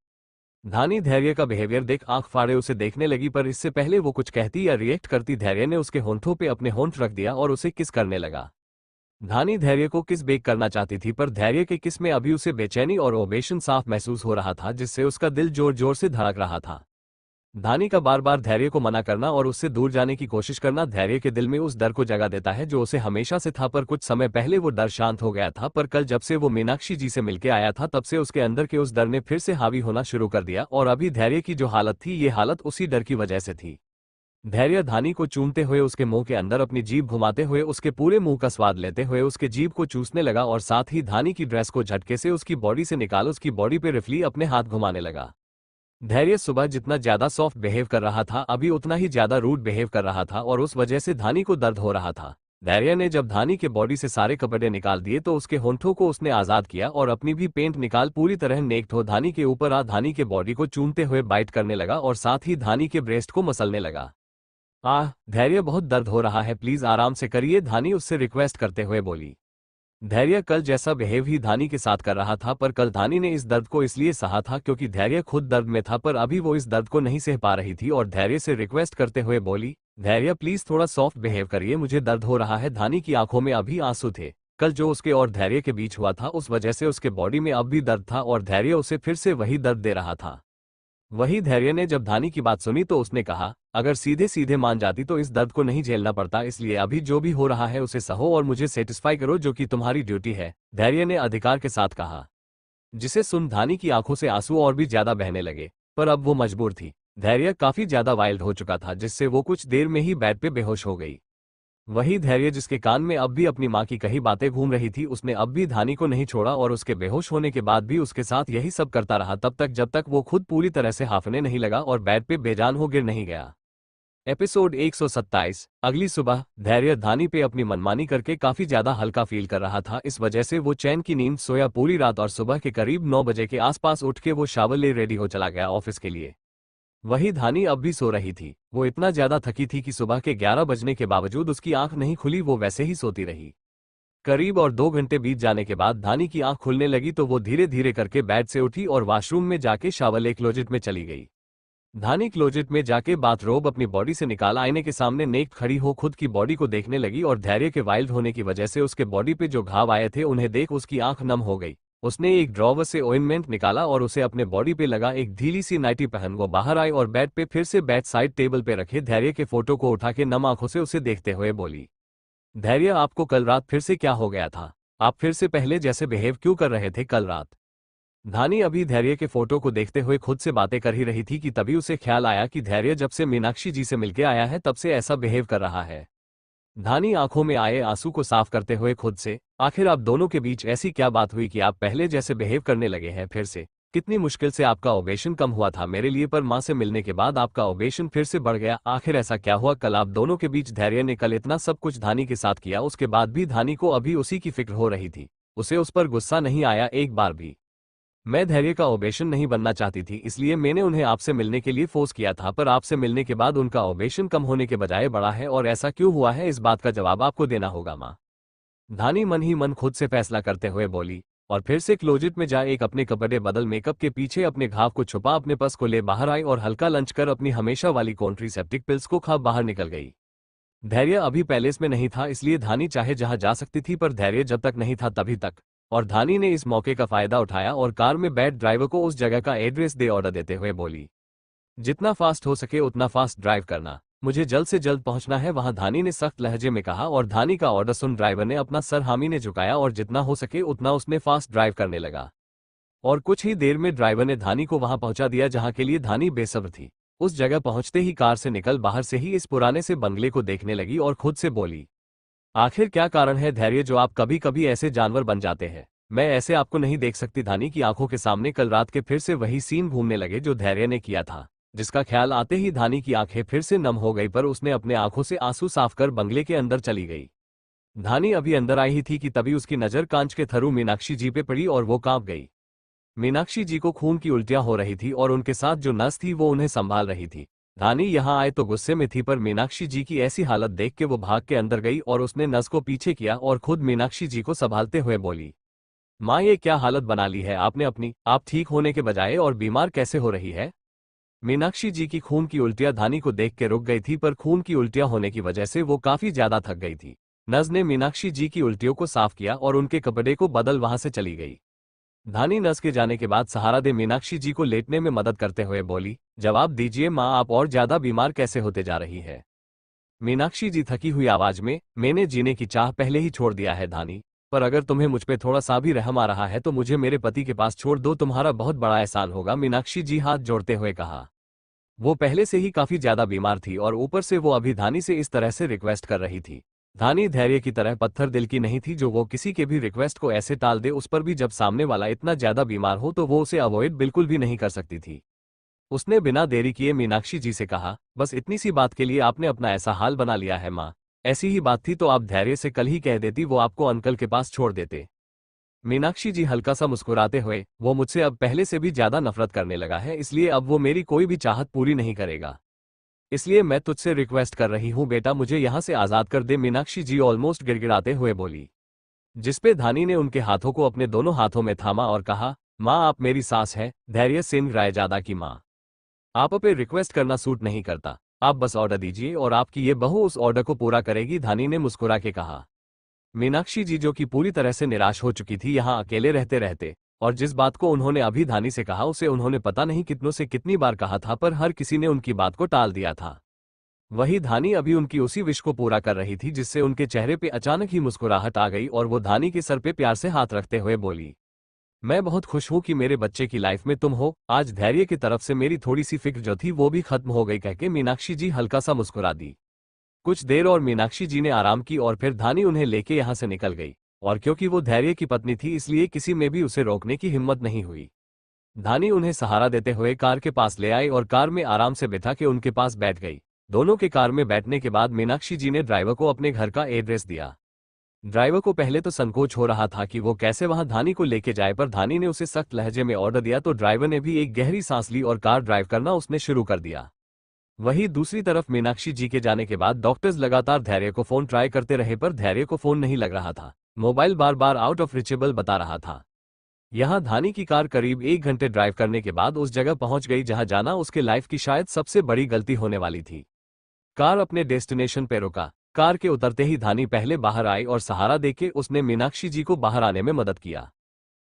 [SPEAKER 1] धानी धैर्य का बिहेवियर देख आंख फाड़े उसे देखने लगी, पर इससे पहले वो कुछ कहती या रिएक्ट करती धैर्य ने उसके होंठों पे अपने होंठ रख दिया और उसे किस करने लगा। धानी धैर्य को किस बेक करना चाहती थी, पर धैर्य के किस में अभी उसे बेचैनी और ओबेशन साफ महसूस हो रहा था जिससे उसका दिल जोर जोर से धड़क रहा था। धानी का बार बार धैर्य को मना करना और उससे दूर जाने की कोशिश करना धैर्य के दिल में उस डर को जगा देता है जो उसे हमेशा से था, पर कुछ समय पहले वो डर शांत हो गया था, पर कल जब से वो मीनाक्षी जी से मिलके आया था तब से उसके अंदर के उस डर ने फिर से हावी होना शुरू कर दिया, और अभी धैर्य की जो हालत थी ये हालत उसी डर की वजह से थी। धैर्य धानी को चूमते हुए उसके मुंह के अंदर अपनी जीभ घुमाते हुए उसके पूरे मुंह का स्वाद लेते हुए उसके जीभ को चूसने लगा और साथ ही धानी की ड्रेस को झटके से उसकी बॉडी से निकाल उसकी बॉडी पे रिफली अपने हाथ घुमाने लगा। धैर्य सुबह जितना ज्यादा सॉफ्ट बिहेव कर रहा था अभी उतना ही ज्यादा रूड बिहेव कर रहा था और उस वजह से धानी को दर्द हो रहा था। धैर्य ने जब धानी के बॉडी से सारे कपड़े निकाल दिए तो उसके होंठों को उसने आजाद किया और अपनी भी पेंट निकाल पूरी तरह नेक्ड हो धानी के ऊपर आ धानी के बॉडी को चूमते हुए बाइट करने लगा और साथ ही धानी के ब्रेस्ट को मसलने लगा। धैर्य बहुत दर्द हो रहा है, प्लीज आराम से करिए, धानी उससे रिक्वेस्ट करते हुए बोली। धैर्य कल जैसा बिहेव ही धानी के साथ कर रहा था, पर कल धानी ने इस दर्द को इसलिए सहा था क्योंकि धैर्य खुद दर्द में था, पर अभी वो इस दर्द को नहीं सह पा रही थी और धैर्य से रिक्वेस्ट करते हुए बोली, धैर्य प्लीज थोड़ा सॉफ्ट बिहेव करिए, मुझे दर्द हो रहा है। धानी की आंखों में अभी आंसू थे। कल जो उसके और धैर्य के बीच हुआ था उस वजह से उसके बॉडी में अब भी दर्द था और धैर्य उसे फिर से वही दर्द दे रहा था। वही धैर्य ने जब धानी की बात सुनी तो उसने कहा, अगर सीधे सीधे मान जाती तो इस दर्द को नहीं झेलना पड़ता, इसलिए अभी जो भी हो रहा है उसे सहो और मुझे सेटिस्फाई करो जो कि तुम्हारी ड्यूटी है, धैर्य ने अधिकार के साथ कहा। जिसे सुन धानी की आंखों से आंसू और भी ज्यादा बहने लगे, पर अब वो मजबूर थी। धैर्य काफी ज्यादा वाइल्ड हो चुका था जिससे वो कुछ देर में ही बेड पे बेहोश हो गई। वही धैर्य जिसके कान में अब भी अपनी माँ की कही बातें घूम रही थी, उसने अब भी धानी को नहीं छोड़ा और उसके बेहोश होने के बाद भी उसके साथ यही सब करता रहा तब तक जब तक वो खुद पूरी तरह से हांफने नहीं लगा और बेड पे बेजान हो गिर नहीं गया। एपिसोड 127। अगली सुबह धैर्य धानी पे अपनी मनमानी करके काफी ज्यादा हल्का फील कर रहा था, इस वजह से वो चैन की नींद सोया पूरी रात और सुबह के करीब 9 बजे के आसपास उठ के वो शावर ले रेडी हो चला गया ऑफिस के लिए। वही धानी अब भी सो रही थी। वो इतना ज्यादा थकी थी कि सुबह के 11 बजने के बावजूद उसकी आंख नहीं खुली, वो वैसे ही सोती रही। करीब और 2 घंटे बीत जाने के बाद धानी की आंख खुलने लगी तो वो धीरे धीरे करके बेड से उठी और वॉशरूम में जाके शावर ले क्लोजेट में चली गई। धानी क्लोजेट में जाके बाथरोब अपनी बॉडी से निकाल आईने के सामने नेक्ड खड़ी हो खुद की बॉडी को देखने लगी और धैर्य के वाइल्ड होने की वजह से उसके बॉडी पे जो घाव आए थे उन्हें देख उसकी आंख नम हो गई। उसने एक ड्रॉवर से ऑइंटमेंट निकाला और उसे अपने बॉडी पे लगा एक ढीली सी नाइटी पहन वो बाहर आई और बेड पे फिर से बेड साइड टेबल पे रखे धैर्य के फोटो को उठा के नम आंखों से उसे देखते हुए बोली, धैर्य आपको कल रात फिर से क्या हो गया था? आप फिर से पहले जैसे बिहेव क्यों कर रहे थे कल रात? धानी अभी धैर्य के फोटो को देखते हुए खुद से बातें कर ही रही थी कि तभी उसे ख्याल आया कि धैर्य जब से मीनाक्षी जी से मिलके आया है तब से ऐसा बिहेव कर रहा है। धानी आंखों में आए आंसू को साफ करते हुए खुद से, आखिर आप दोनों के बीच ऐसी क्या बात हुई कि आप पहले जैसे बिहेव करने लगे हैं फिर से? कितनी मुश्किल से आपका ओवेशन कम हुआ था मेरे लिए, पर माँ से मिलने के बाद आपका ओवेशन फिर से बढ़ गया। आखिर ऐसा क्या हुआ कल आप दोनों के बीच? धैर्य ने कल इतना सब कुछ धानी के साथ किया, उसके बाद भी धानी को अभी उसी की फिक्र हो रही थी। उसे उस पर गुस्सा नहीं आया एक बार भी। मैं धैर्य का ओवेशन नहीं बनना चाहती थी, इसलिए मैंने उन्हें आपसे मिलने के लिए फोर्स किया था, पर आपसे मिलने के बाद उनका ओवेशन कम होने के बजाय बढ़ा है और ऐसा क्यों हुआ है इस बात का जवाब आपको देना होगा माँ। धानी मन ही मन खुद से फैसला करते हुए बोली और फिर से क्लोजेट में जाए एक अपने कपड़े बदल मेकअप के पीछे अपने घाव को छुपा अपने पर्स को ले बाहर आई और हल्का लंच कर अपनी हमेशा वाली कॉन्ट्रीसेप्टिक पिल्स को खा बाहर निकल गई। धैर्य अभी पैलेस में नहीं था, इसलिए धानी चाहे जहां जा सकती थी, पर धैर्य जब तक नहीं था तभी तक। और धानी ने इस मौके का फायदा उठाया और कार में बैठ ड्राइवर को उस जगह का एड्रेस दे ऑर्डर देते हुए बोली, जितना फास्ट हो सके उतना फास्ट ड्राइव करना, मुझे जल्द से जल्द पहुंचना है वहां। धानी ने सख्त लहजे में कहा और धानी का ऑर्डर सुन ड्राइवर ने अपना सर हामी ने झुकाया और जितना हो सके उतना उसने फास्ट ड्राइव करने लगा। और कुछ ही देर में ड्राइवर ने धानी को वहां पहुंचा दिया जहां के लिए धानी बेसब्र थी। उस जगह पहुंचते ही कार से निकल बाहर से ही इस पुराने से बंगले को देखने लगी और खुद से बोली, आखिर क्या कारण है धैर्य जो आप कभी कभी ऐसे जानवर बन जाते हैं? मैं ऐसे आपको नहीं देख सकती। धानी की आंखों के सामने कल रात के फिर से वही सीन घूमने लगे जो धैर्य ने किया था, जिसका ख्याल आते ही धानी की आंखें फिर से नम हो गई, पर उसने अपने आंखों से आंसू साफ कर बंगले के अंदर चली गई। धानी अभी अंदर आई ही थी कि तभी उसकी नजर कांच के थरू मीनाक्षी जी पे पड़ी और वो कांप गई। मीनाक्षी जी को खून की उल्टियां हो रही थी और उनके साथ जो नर्स थी वो उन्हें संभाल रही थी। धानी यहां आए तो गुस्से में थी, पर मीनाक्षी जी की ऐसी हालत देख के वो भाग के अंदर गई और उसने नर्स को पीछे किया और खुद मीनाक्षी जी को संभालते हुए बोली, माँ ये क्या हालत बना ली है आपने अपनी? आप ठीक होने के बजाय और बीमार कैसे हो रही है? मीनाक्षी जी की खून की उल्टियां धानी को देख के रुक गई थी, पर खून की उल्टियां होने की वजह से वो काफी ज्यादा थक गई थी। नर्स ने मीनाक्षी जी की उल्टियों को साफ किया और उनके कपड़े को बदल वहां से चली गई। धानी नर्स के जाने के बाद सहारा दे मीनाक्षी जी को लेटने में मदद करते हुए बोली, जवाब दीजिए माँ, आप और ज्यादा बीमार कैसे होते जा रही है? मीनाक्षी जी थकी हुई आवाज में, मैंने जीने की चाह पहले ही छोड़ दिया है धानी, पर अगर तुम्हें मुझ पे थोड़ा सा भी रहम आ रहा है तो मुझे मेरे पति के पास छोड़ दो, तुम्हारा बहुत बड़ा एहसान होगा। मीनाक्षी जी हाथ जोड़ते हुए कहा। वो पहले से ही काफी ज्यादा बीमार थी और ऊपर से वो अभी धानी से इस तरह से रिक्वेस्ट कर रही थी। धानी धैर्य की तरह पत्थर दिल की नहीं थी जो वो किसी के भी रिक्वेस्ट को ऐसे टाल दे, उस पर भी जब सामने वाला इतना ज्यादा बीमार हो तो वो उसे अवॉइड बिल्कुल भी नहीं कर सकती थी। उसने बिना देरी किए मीनाक्षी जी से कहा, बस इतनी सी बात के लिए आपने अपना ऐसा हाल बना लिया है माँ? ऐसी ही बात थी तो आप धैर्य से कल ही कह देती, वो आपको अंकल के पास छोड़ देते। मीनाक्षी जी हल्का सा मुस्कुराते हुए, वो मुझसे अब पहले से भी ज्यादा नफरत करने लगा है, इसलिए अब वो मेरी कोई भी चाहत पूरी नहीं करेगा, इसलिए मैं तुझसे रिक्वेस्ट कर रही हूँ बेटा, मुझे यहाँ से आजाद कर दे। मीनाक्षी जी ऑलमोस्ट गिड़गिड़ाते हुए बोली, जिसपे धानी ने उनके हाथों को अपने दोनों हाथों में थामा और कहा, माँ आप मेरी सास है, धैर्य सिंह रायजादा की माँ। आप पे रिक्वेस्ट करना सूट नहीं करता, आप बस ऑर्डर दीजिए और आपकी ये बहू उस ऑर्डर को पूरा करेगी, धानी ने मुस्कुरा के कहा। मीनाक्षी जी जो कि पूरी तरह से निराश हो चुकी थी यहाँ अकेले रहते रहते, और जिस बात को उन्होंने अभी धानी से कहा उसे उन्होंने पता नहीं कितनों से कितनी बार कहा था, पर हर किसी ने उनकी बात को टाल दिया था। वही धानी अभी उनकी उसी विश को पूरा कर रही थी जिससे उनके चेहरे पे अचानक ही मुस्कुराहट आ गई और वो धानी के सर पे प्यार से हाथ रखते हुए बोली, मैं बहुत खुश हूं कि मेरे बच्चे की लाइफ में तुम हो। आज धैर्य की तरफ से मेरी थोड़ी सी फिक्र जो थी वो भी खत्म हो गई, कहके मीनाक्षी जी हल्का सा मुस्कुरा दी। कुछ देर और मीनाक्षी जी ने आराम की और फिर धानी उन्हें लेके यहाँ से निकल गई। और क्योंकि वो धैर्य की पत्नी थी इसलिए किसी में भी उसे रोकने की हिम्मत नहीं हुई। धानी उन्हें सहारा देते हुए कार के पास ले आई और कार में आराम से बिठा के उनके पास बैठ गई। दोनों के कार में बैठने के बाद मीनाक्षी जी ने ड्राइवर को अपने घर का एड्रेस दिया। ड्राइवर को पहले तो संकोच हो रहा था कि वो कैसे वहां धानी को लेके जाए, पर धानी ने उसे सख्त लहजे में ऑर्डर दिया तो ड्राइवर ने भी एक गहरी सांस ली और कार ड्राइव करना उसने शुरू कर दिया। वहीं दूसरी तरफ मीनाक्षी जी के जाने के बाद डॉक्टर्स लगातार धैर्य को फोन ट्राई करते रहे पर धैर्य को फोन नहीं लग रहा था। Mobile bar bar out of reachable बता रहा था। यहाँ धानी की कार करीब 1 घंटे ड्राइव करने के बाद उस जगह पहुंच गई जहां जाना उसके लाइफ की शायद सबसे बड़ी गलती होने वाली थी। कार अपने डेस्टिनेशन पे रुका। कार के उतरते ही धानी पहले बाहर आई और सहारा देके उसने मीनाक्षी जी को बाहर आने में मदद किया।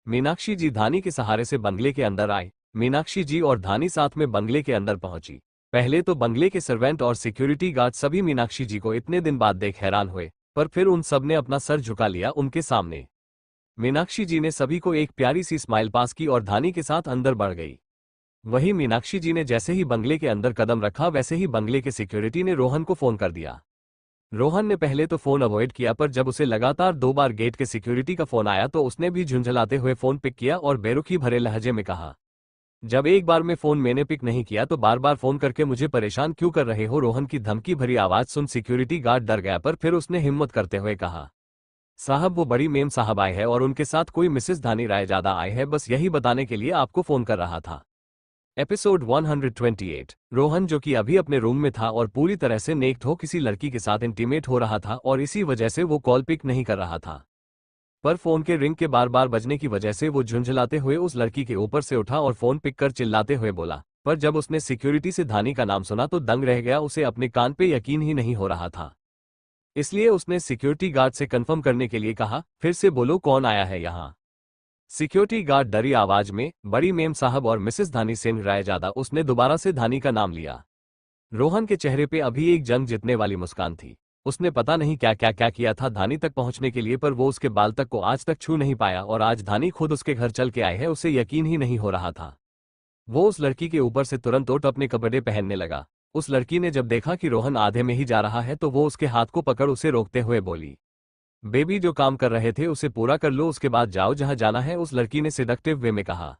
[SPEAKER 1] मीनाक्षी जी धानी के सहारे से बंगले के अंदर आई। मीनाक्षी जी और धानी साथ में बंगले के अंदर पहुंची। पहले तो बंगले के सर्वेंट और सिक्योरिटी गार्ड सभी मीनाक्षी जी को इतने दिन बाद देख हैरान हुए, पर फिर उन सब ने अपना सर झुका लिया उनके सामने। मीनाक्षी जी ने सभी को एक प्यारी सी स्माइल पास की और धानी के साथ अंदर बढ़ गई। वहीं मीनाक्षी जी ने जैसे ही बंगले के अंदर कदम रखा वैसे ही बंगले के सिक्योरिटी ने रोहन को फोन कर दिया। रोहन ने पहले तो फोन अवॉइड किया, पर जब उसे लगातार 2 बार गेट के सिक्योरिटी का फोन आया तो उसने भी झुंझलाते हुए फोन पिक किया और बेरुखी भरे लहजे में कहा, जब एक बार में फोन मैंने पिक नहीं किया तो बार बार फोन करके मुझे परेशान क्यों कर रहे हो। रोहन की धमकी भरी आवाज सुन सिक्योरिटी गार्ड डर गया, पर फिर उसने हिम्मत करते हुए कहा, साहब वो बड़ी मेम साहब आए हैं और उनके साथ कोई मिसेस धानी राय ज्यादा आए हैं, बस यही बताने के लिए आपको फोन कर रहा था। एपिसोड 128। रोहन जो कि अभी अपने रूम में था और पूरी तरह से नेक्ड हो किसी लड़की के साथ इंटीमेट हो रहा था और इसी वजह से वो कॉल पिक नहीं कर रहा था। पर फोन के रिंग के बार बार बजने की वजह से वो झुंझलाते हुए उस लड़की के ऊपर से उठा और फोन पिक कर चिल्लाते हुए बोला। पर जब उसने सिक्योरिटी से धानी का नाम सुना तो दंग रह गया, उसे अपने कान पे यकीन ही नहीं हो रहा था। इसलिए उसने सिक्योरिटी गार्ड से कंफर्म करने के लिए कहा, फिर से बोलो कौन आया है यहाँ। सिक्योरिटी गार्ड डरी आवाज में, बड़ी मेम साहब और मिसेस धानी सिंह रायजादा। उसने दोबारा से धानी का नाम लिया। रोहन के चेहरे पे अभी एक जंग जीतने वाली मुस्कान थी। उसने पता नहीं क्या क्या किया था धानी तक पहुंचने के लिए, पर वो उसके बाल तक को आज तक छू नहीं पाया और आज धानी खुद उसके घर चल के आए है, उसे यकीन ही नहीं हो रहा था। वो उस लड़की के ऊपर से तुरंत उठ अपने कपड़े पहनने लगा। उस लड़की ने जब देखा कि रोहन आधे में ही जा रहा है तो वो उसके हाथ को पकड़ उसे रोकते हुए बोली, बेबी जो काम कर रहे थे उसे पूरा कर लो, उसके बाद जाओ जहां जाना है, उस लड़की ने सेडक्टिव वे में कहा।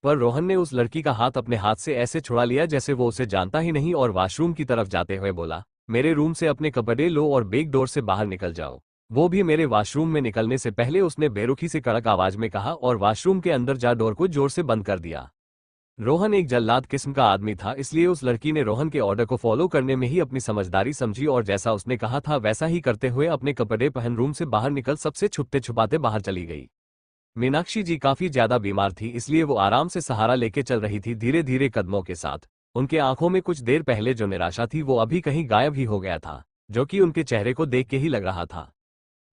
[SPEAKER 1] पर रोहन ने उस लड़की का हाथ अपने हाथ से ऐसे छुड़ा लिया जैसे वो उसे जानता ही नहीं और वॉशरूम की तरफ जाते हुए बोला, मेरे रूम से अपने कपड़े लो और बैक डोर से बाहर निकल जाओ, वो भी मेरे वॉशरूम में निकलने से पहले उसने बेरुखी से कड़क आवाज में कहा और वॉशरूम के अंदर जा डोर को जोर से बंद कर दिया। रोहन एक जल्लाद किस्म का आदमी था, इसलिए उस लड़की ने रोहन के ऑर्डर को फॉलो करने में ही अपनी समझदारी समझी और जैसा उसने कहा था वैसा ही करते हुए अपने कपड़े पहन रूम से बाहर निकल सबसे छुपते छुपाते बाहर चली गई। मीनाक्षी जी काफी ज्यादा बीमार थी, इसलिए वो आराम से सहारा लेके चल रही थी धीरे धीरे कदमों के साथ। उनके आंखों में कुछ देर पहले जो निराशा थी वो अभी कहीं गायब ही हो गया था, जो कि उनके चेहरे को देख के ही लग रहा था।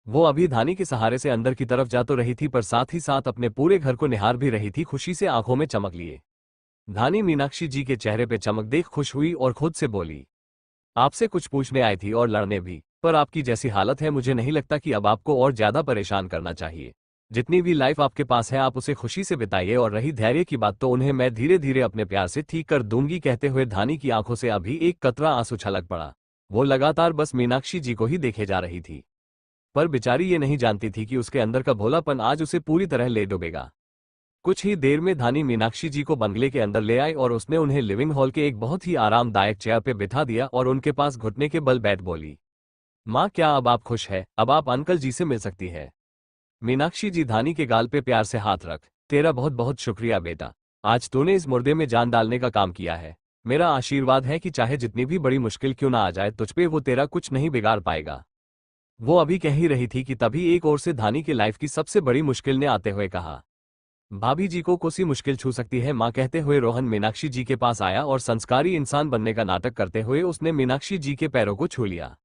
[SPEAKER 1] वो अभी धानी के सहारे से अंदर की तरफ जा तो रही थी, पर साथ ही साथ अपने पूरे घर को निहार भी रही थी, खुशी से आंखों में चमक लिए। धानी मीनाक्षी जी के चेहरे पे चमक देख खुश हुई और खुद से बोली, आपसे कुछ पूछने आई थी और लड़ने भी, पर आपकी जैसी हालत है मुझे नहीं लगता कि अब आपको और ज्यादा परेशान करना चाहिए। जितनी भी लाइफ आपके पास है आप उसे खुशी से बिताइए, और रही धैर्य की बात तो उन्हें मैं धीरे धीरे अपने प्यार से ठीक कर दूंगी। कहते हुए धानी की आंखों से अभी एक कतरा आंसू छलक पड़ा। वो लगातार बस मीनाक्षी जी को ही देखे जा रही थी, पर बेचारी ये नहीं जानती थी कि उसके अंदर का भोलापन आज उसे पूरी तरह ले डूबेगा। कुछ ही देर में धानी मीनाक्षी जी को बंगले के अंदर ले आई और उसने उन्हें लिविंग हॉल के एक बहुत ही आरामदायक चेयर पे बिठा दिया और उनके पास घुटने के बल बैठ बोली, माँ क्या अब आप खुश है, अब आप अंकल जी से मिल सकती है। मीनाक्षी जी धानी के गाल पे प्यार से हाथ रख, तेरा बहुत बहुत शुक्रिया बेटा, आज तूने इस मुर्दे में जान डालने का काम किया है। मेरा आशीर्वाद है कि चाहे जितनी भी बड़ी मुश्किल क्यों ना आ जाए तुझ पे वो तेरा कुछ नहीं बिगाड़ पाएगा। वो अभी कह ही रही थी कि तभी एक ओर से धानी के लाइफ की सबसे बड़ी मुश्किल ने आते हुए कहा, भाभी जी को कोसी मुश्किल छू सकती है माँ। कहते हुए रोहन मीनाक्षी जी के पास आया और संस्कारी इंसान बनने का नाटक करते हुए उसने मीनाक्षी जी के पैरों को छू लिया।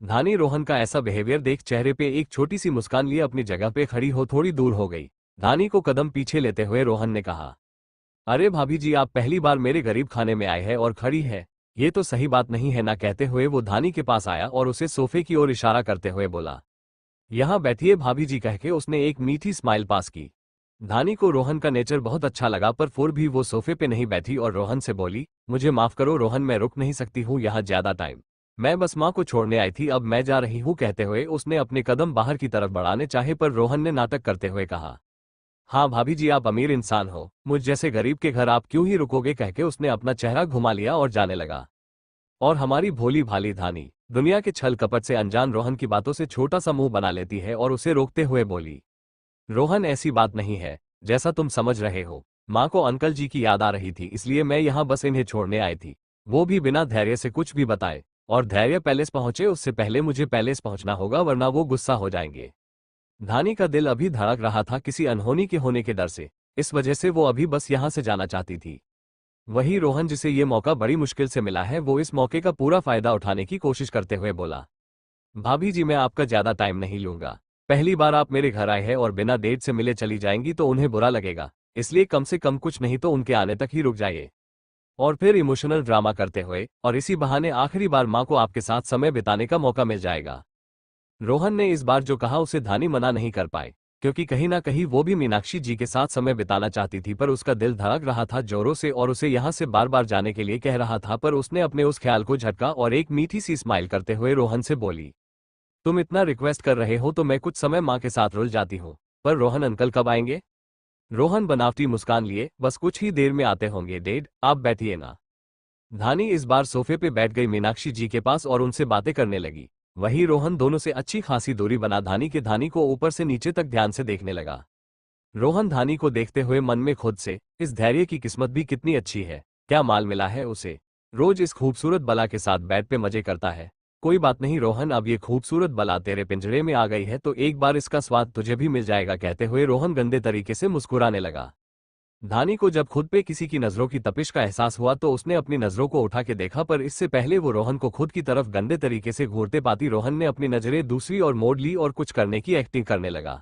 [SPEAKER 1] धानी रोहन का ऐसा बिहेवियर देख चेहरे पे एक छोटी सी मुस्कान लिए अपनी जगह पे खड़ी हो थोड़ी दूर हो गई। धानी को कदम पीछे लेते हुए रोहन ने कहा, अरे भाभी जी आप पहली बार मेरे गरीब खाने में आए हैं और खड़ी है, ये तो सही बात नहीं है ना। कहते हुए वो धानी के पास आया और उसे सोफे की ओर इशारा करते हुए बोला, यहाँ बैठिए भाभी जी। कह के उसने एक मीठी स्माइल पास की। धानी को रोहन का नेचर बहुत अच्छा लगा, पर फिर भी वो सोफे पे नहीं बैठी और रोहन से बोली, मुझे माफ करो रोहन, मैं रुक नहीं सकती हूँ यहाँ ज्यादा टाइम। मैं बस माँ को छोड़ने आई थी, अब मैं जा रही हूँ, कहते हुए उसने अपने कदम बाहर की तरफ बढ़ाने चाहे पर रोहन ने नाटक करते हुए कहा, हाँ भाभी जी, आप अमीर इंसान हो, मुझ जैसे गरीब के घर आप क्यों ही रुकोगे, कहके उसने अपना चेहरा घुमा लिया और जाने लगा। और हमारी भोली भाली धानी दुनिया के छल कपट से अनजान रोहन की बातों से छोटा सा मुंह बना लेती है और उसे रोकते हुए बोली, रोहन ऐसी बात नहीं है, जैसा तुम समझ रहे हो। माँ को अंकल जी की याद आ रही थी, इसलिए मैं यहाँ बस इन्हें छोड़ने आई थी, वो भी बिना धैर्य से कुछ भी बताए। और धैर्य पैलेस पहुंचे उससे पहले मुझे पैलेस पहुंचना होगा, वरना वो गुस्सा हो जाएंगे। धानी का दिल अभी धड़क रहा था किसी अनहोनी के होने के डर से, इस वजह से वो अभी बस यहाँ से जाना चाहती थी। वही रोहन, जिसे ये मौका बड़ी मुश्किल से मिला है, वो इस मौके का पूरा फायदा उठाने की कोशिश करते हुए बोला, भाभी जी मैं आपका ज्यादा टाइम नहीं लूंगा। पहली बार आप मेरे घर आए हैं और बिना डेट से मिले चली जाएंगी तो उन्हें बुरा लगेगा, इसलिए कम से कम कुछ नहीं तो उनके आने तक ही रुक जाइए। और फिर इमोशनल ड्रामा करते हुए, और इसी बहाने आखिरी बार माँ को आपके साथ समय बिताने का मौका मिल जाएगा। रोहन ने इस बार जो कहा उसे धानी मना नहीं कर पाए, क्योंकि कहीं ना कहीं वो भी मीनाक्षी जी के साथ समय बिताना चाहती थी, पर उसका दिल धड़क रहा था जोरों से और उसे यहाँ से बार बार जाने के लिए कह रहा था। पर उसने अपने उस ख्याल को झटका और एक मीठी सी स्माइल करते हुए रोहन से बोली, तुम इतना रिक्वेस्ट कर रहे हो तो मैं कुछ समय माँ के साथ रुल जाती हूँ, पर रोहन अंकल कब आएंगे? रोहन बनावटी मुस्कान लिए, बस कुछ ही देर में आते होंगे डैड, आप बैठिए ना। धानी इस बार सोफे पे बैठ गई मीनाक्षी जी के पास और उनसे बातें करने लगी। वहीं रोहन दोनों से अच्छी खासी दूरी बना धानी को ऊपर से नीचे तक ध्यान से देखने लगा। रोहन धानी को देखते हुए मन में खुद से, इस धैर्य की किस्मत भी कितनी अच्छी है, क्या माल मिला है उसे, रोज इस खूबसूरत बला के साथ बेड पे मजे करता है। कोई बात नहीं रोहन, अब ये खूबसूरत बला तेरे पिंजरे में आ गई है तो एक बार इसका स्वाद तुझे भी मिल जाएगा, कहते हुए रोहन गंदे तरीके से मुस्कुराने लगा। धानी को जब खुद पे किसी की नजरों की तपिश का एहसास हुआ तो उसने अपनी नजरों को उठा के देखा, पर इससे पहले वो रोहन को खुद की तरफ गंदे तरीके से घूरते पाती रोहन ने अपनी नजरें दूसरी और मोड़ ली और कुछ करने की एक्टिंग करने लगा।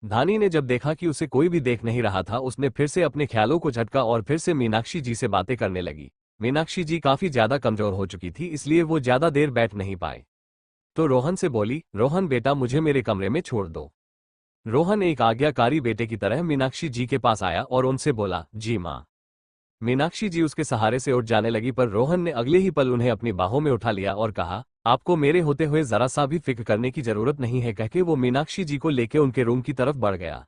[SPEAKER 1] धानी ने जब देखा कि उसे कोई भी देख नहीं रहा था, उसने फिर से अपने ख्यालों को झटका और फिर से मीनाक्षी जी से बातें करने लगी। मीनाक्षी जी काफी ज्यादा कमजोर हो चुकी थी, इसलिए वो ज्यादा देर बैठ नहीं पाए, तो रोहन से बोली, रोहन बेटा मुझे मेरे कमरे में छोड़ दो। रोहन एक आज्ञाकारी बेटे की तरह मीनाक्षी जी के पास आया और उनसे बोला, जी माँ। मीनाक्षी जी उसके सहारे से उठ जाने लगी, पर रोहन ने अगले ही पल उन्हें अपनी बाहों में उठा लिया और कहा, आपको मेरे होते हुए जरा सा भी फिक्र करने की जरूरत नहीं है, कहके वो मीनाक्षी जी को लेके उनके रूम की तरफ बढ़ गया।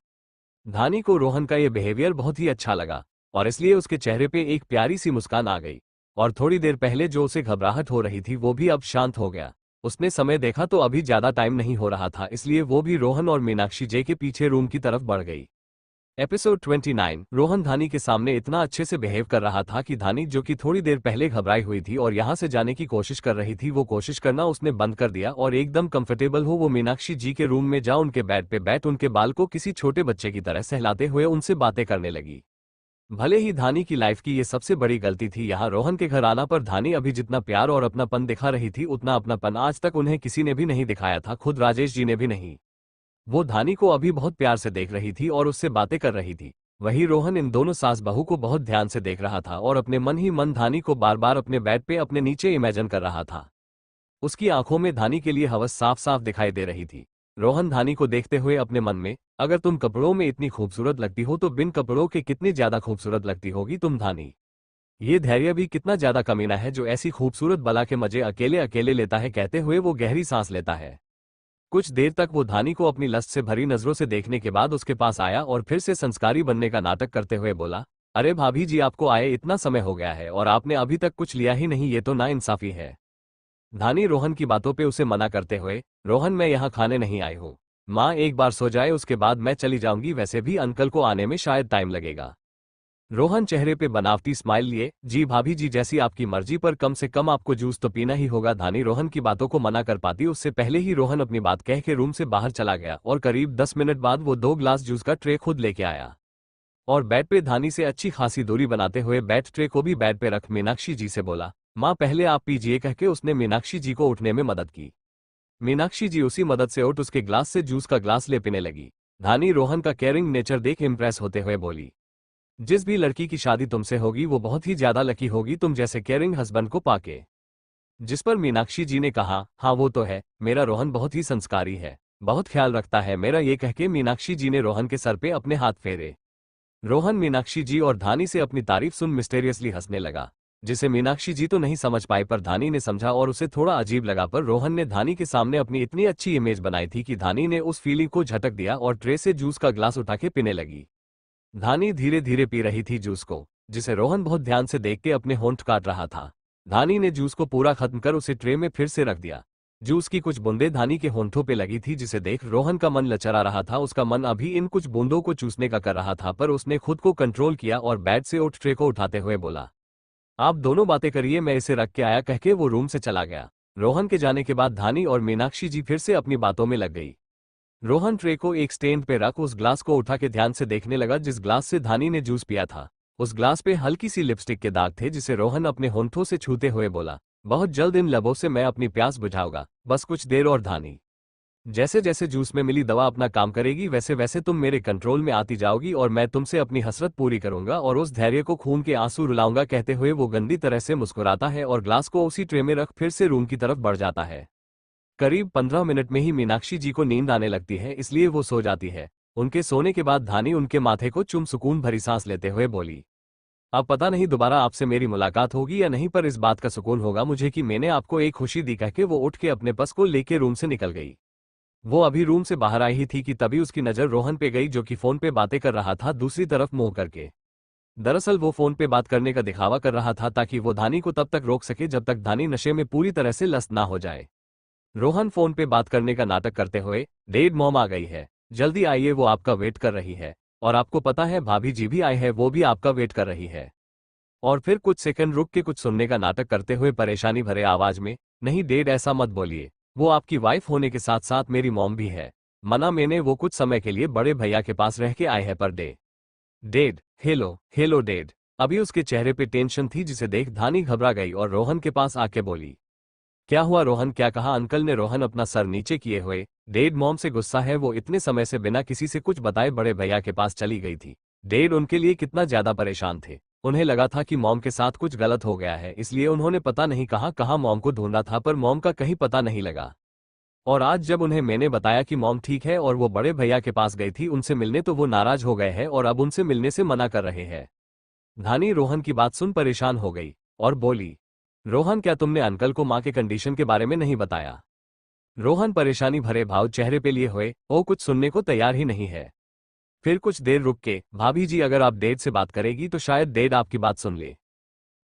[SPEAKER 1] धानी को रोहन का ये बिहेवियर बहुत ही अच्छा लगा और इसलिए उसके चेहरे पे एक प्यारी सी मुस्कान आ गई, और थोड़ी देर पहले जो उसे घबराहट हो रही थी वो भी अब शांत हो गया। उसने समय देखा तो अभी ज्यादा टाइम नहीं हो रहा था, इसलिए वो भी रोहन और मीनाक्षी जी के पीछे रूम की तरफ बढ़ गई। एपिसोड 29। रोहन धानी के सामने इतना अच्छे से बिहेव कर रहा था कि धानी, जो कि थोड़ी देर पहले घबराई हुई थी और यहाँ से जाने की कोशिश कर रही थी, वो कोशिश करना उसने बंद कर दिया और एकदम कंफर्टेबल हो वो मीनाक्षी जी के रूम में जा उनके बेड पे बैठ उनके बाल को किसी छोटे बच्चे की तरह सहलाते हुए उनसे बातें करने लगी। भले ही धानी की लाइफ की ये सबसे बड़ी गलती थी यहाँ रोहन के घर आना, पर धानी अभी जितना प्यार और अपनापन दिखा रही थी उतना अपनापन आज तक उन्हें किसी ने भी नहीं दिखाया था, खुद राजेश जी ने भी नहीं। वो धानी को अभी बहुत प्यार से देख रही थी और उससे बातें कर रही थी। वहीं रोहन इन दोनों सास बहू को बहुत ध्यान से देख रहा था और अपने मन ही मन धानी को बार बार अपने बेड पे अपने नीचे इमेजिन कर रहा था। उसकी आंखों में धानी के लिए हवस साफ साफ दिखाई दे रही थी। रोहन धानी को देखते हुए अपने मन में, अगर तुम कपड़ों में इतनी खूबसूरत लगती हो तो बिन कपड़ों के कितनी ज्यादा खूबसूरत लगती होगी तुम धानी। ये धैर्य भी कितना ज्यादा कमीना है जो ऐसी खूबसूरत बला के मजे अकेले अकेले लेता है, कहते हुए वो गहरी सांस लेता है। कुछ देर तक वो धानी को अपनी लस्त से भरी नजरों से देखने के बाद उसके पास आया और फिर से संस्कारी बनने का नाटक करते हुए बोला, अरे भाभी जी आपको आए इतना समय हो गया है और आपने अभी तक कुछ लिया ही नहीं, ये तो नाइंसाफी है। धानी रोहन की बातों पे उसे मना करते हुए, रोहन मैं यहाँ खाने नहीं आई हूँ, माँ एक बार सो जाए उसके बाद मैं चली जाऊंगी, वैसे भी अंकल को आने में शायद टाइम लगेगा। रोहन चेहरे पे बनावटी स्माइल लिए, जी भाभी जी जैसी आपकी मर्जी, पर कम से कम आपको जूस तो पीना ही होगा। धानी रोहन की बातों को मना कर पाती उससे पहले ही रोहन अपनी बात कह के रूम से बाहर चला गया और करीब 10 मिनट बाद वो 2 ग्लास जूस का ट्रे खुद लेके आया और बेड पे धानी से अच्छी खासी दूरी बनाते हुए बेड ट्रे को भी बेड पे रख मीनाक्षी जी से बोला, माँ पहले आप पीजिए, कहके उसने मीनाक्षी जी को उठने में मदद की। मीनाक्षी जी उसी मदद से उठ उसके ग्लास से जूस का ग्लास ले पीने लगी। धानी रोहन का केयरिंग नेचर देख इम्प्रेस होते हुए बोली, जिस भी लड़की की शादी तुमसे होगी वो बहुत ही ज्यादा लकी होगी तुम जैसे केयरिंग हस्बैंड को पाके। जिस पर मीनाक्षी जी ने कहा, हाँ वो तो है, मेरा रोहन बहुत ही संस्कारी है, बहुत ख्याल रखता है मेरा। ये कहके मीनाक्षी जी ने रोहन के सर पे अपने हाथ फेरे। रोहन मीनाक्षी जी और धानी से अपनी तारीफ सुन मिस्टेरियसली हंसने लगा। जिसे मीनाक्षी जी तो नहीं समझ पाई पर धानी ने समझा और उसे थोड़ा अजीब लगा। पर रोहन ने धानी के सामने अपनी इतनी अच्छी इमेज बनाई थी कि धानी ने उस फीलिंग को झटक दिया और ट्रे से जूस का ग्लास उठा के पीने लगी। धानी धीरे धीरे पी रही थी जूस को, जिसे रोहन बहुत ध्यान से देख के अपने होंठ काट रहा था। धानी ने जूस को पूरा खत्म कर उसे ट्रे में फिर से रख दिया। जूस की कुछ बूंदें धानी के होंठों पे लगी थी, जिसे देख रोहन का मन लचरा रहा था। उसका मन अभी इन कुछ बूंदों को चूसने का कर रहा था, पर उसने खुद को कंट्रोल किया और बेड से उठ ट्रे को उठाते हुए बोला, आप दोनों बातें करिए, मैं इसे रख के आया, कह के वो रूम से चला गया। रोहन के जाने के बाद धानी और मीनाक्षी जी फिर से अपनी बातों में लग गई। रोहन ट्रे को एक स्टैंड पे रख उस ग्लास को उठा के ध्यान से देखने लगा जिस ग्लास से धानी ने जूस पिया था। उस ग्लास पे हल्की सी लिपस्टिक के दाग थे, जिसे रोहन अपने होंठों से छूते हुए बोला, बहुत जल्द इन लबों से मैं अपनी प्यास बुझाऊंगा, बस कुछ देर और। धानी, जैसे जैसे जूस में मिली दवा अपना काम करेगी वैसे वैसे तुम मेरे कंट्रोल में आती जाओगी और मैं तुमसे अपनी हसरत पूरी करूंगा और उस धैर्य को खून के आंसू रुलाऊंगा। कहते हुए वो गंदी तरह से मुस्कुराता है और ग्लास को उसी ट्रे में रख फिर से रूम की तरफ बढ़ जाता है। करीब 15 मिनट में ही मीनाक्षी जी को नींद आने लगती है, इसलिए वो सो जाती है। उनके सोने के बाद धानी उनके माथे को चुम सुकून भरी सांस लेते हुए बोली, अब पता नहीं दोबारा आपसे मेरी मुलाकात होगी या नहीं, पर इस बात का सुकून होगा मुझे कि मैंने आपको एक खुशी दी। कह के वो उठ के अपने पर्स को लेके रूम से निकल गई। वो अभी रूम से बाहर आई ही थी कि तभी उसकी नजर रोहन पे गई, जो कि फोन पे बातें कर रहा था दूसरी तरफ मुंह करके। दरअसल वो फोन पे बात करने का दिखावा कर रहा था ताकि वो धानी को तब तक रोक सके जब तक धानी नशे में पूरी तरह से लस्त ना हो जाए। रोहन फोन पे बात करने का नाटक करते हुए, डेड मॉम आ गई है, जल्दी आइए, वो आपका वेट कर रही है। और आपको पता है भाभी जी भी आए हैं, वो भी आपका वेट कर रही है। और फिर कुछ सेकंड रुक के कुछ सुनने का नाटक करते हुए परेशानी भरे आवाज में, नहीं डेड ऐसा मत बोलिए, वो आपकी वाइफ होने के साथ साथ मेरी मॉम भी है। मना मैंने, वो कुछ समय के लिए बड़े भैया के पास रह के आए हैं पर डेड हेलो हेलो डेड। अभी उसके चेहरे पे टेंशन थी, जिसे देख धानी घबरा गई और रोहन के पास आके बोली, क्या हुआ रोहन, क्या कहा अंकल ने? रोहन अपना सर नीचे किए हुए, डेड मॉम से गुस्सा है, वो इतने समय से बिना किसी से कुछ बताए बड़े भैया के पास चली गई थी। डेड उनके लिए कितना ज्यादा परेशान थे। उन्हें लगा था कि मॉम के साथ कुछ गलत हो गया है, इसलिए उन्होंने पता नहीं कहां कहां मॉम को ढूंढा था, पर मॉम का कहीं पता नहीं लगा। और आज जब उन्हें मैंने बताया कि मॉम ठीक है और वो बड़े भैया के पास गई थी उनसे मिलने, तो वो नाराज हो गए हैं और अब उनसे मिलने से मना कर रहे हैं। धानी रोहन की बात सुन परेशान हो गई और बोली, रोहन क्या तुमने अंकल को मां के कंडीशन के बारे में नहीं बताया? रोहन परेशानी भरे भाव चेहरे पे लिए हुए, वो कुछ सुनने को तैयार ही नहीं है। फिर कुछ देर रुक के, भाभी जी अगर आप डेड से बात करेगी तो शायद डेड आपकी बात सुन ले।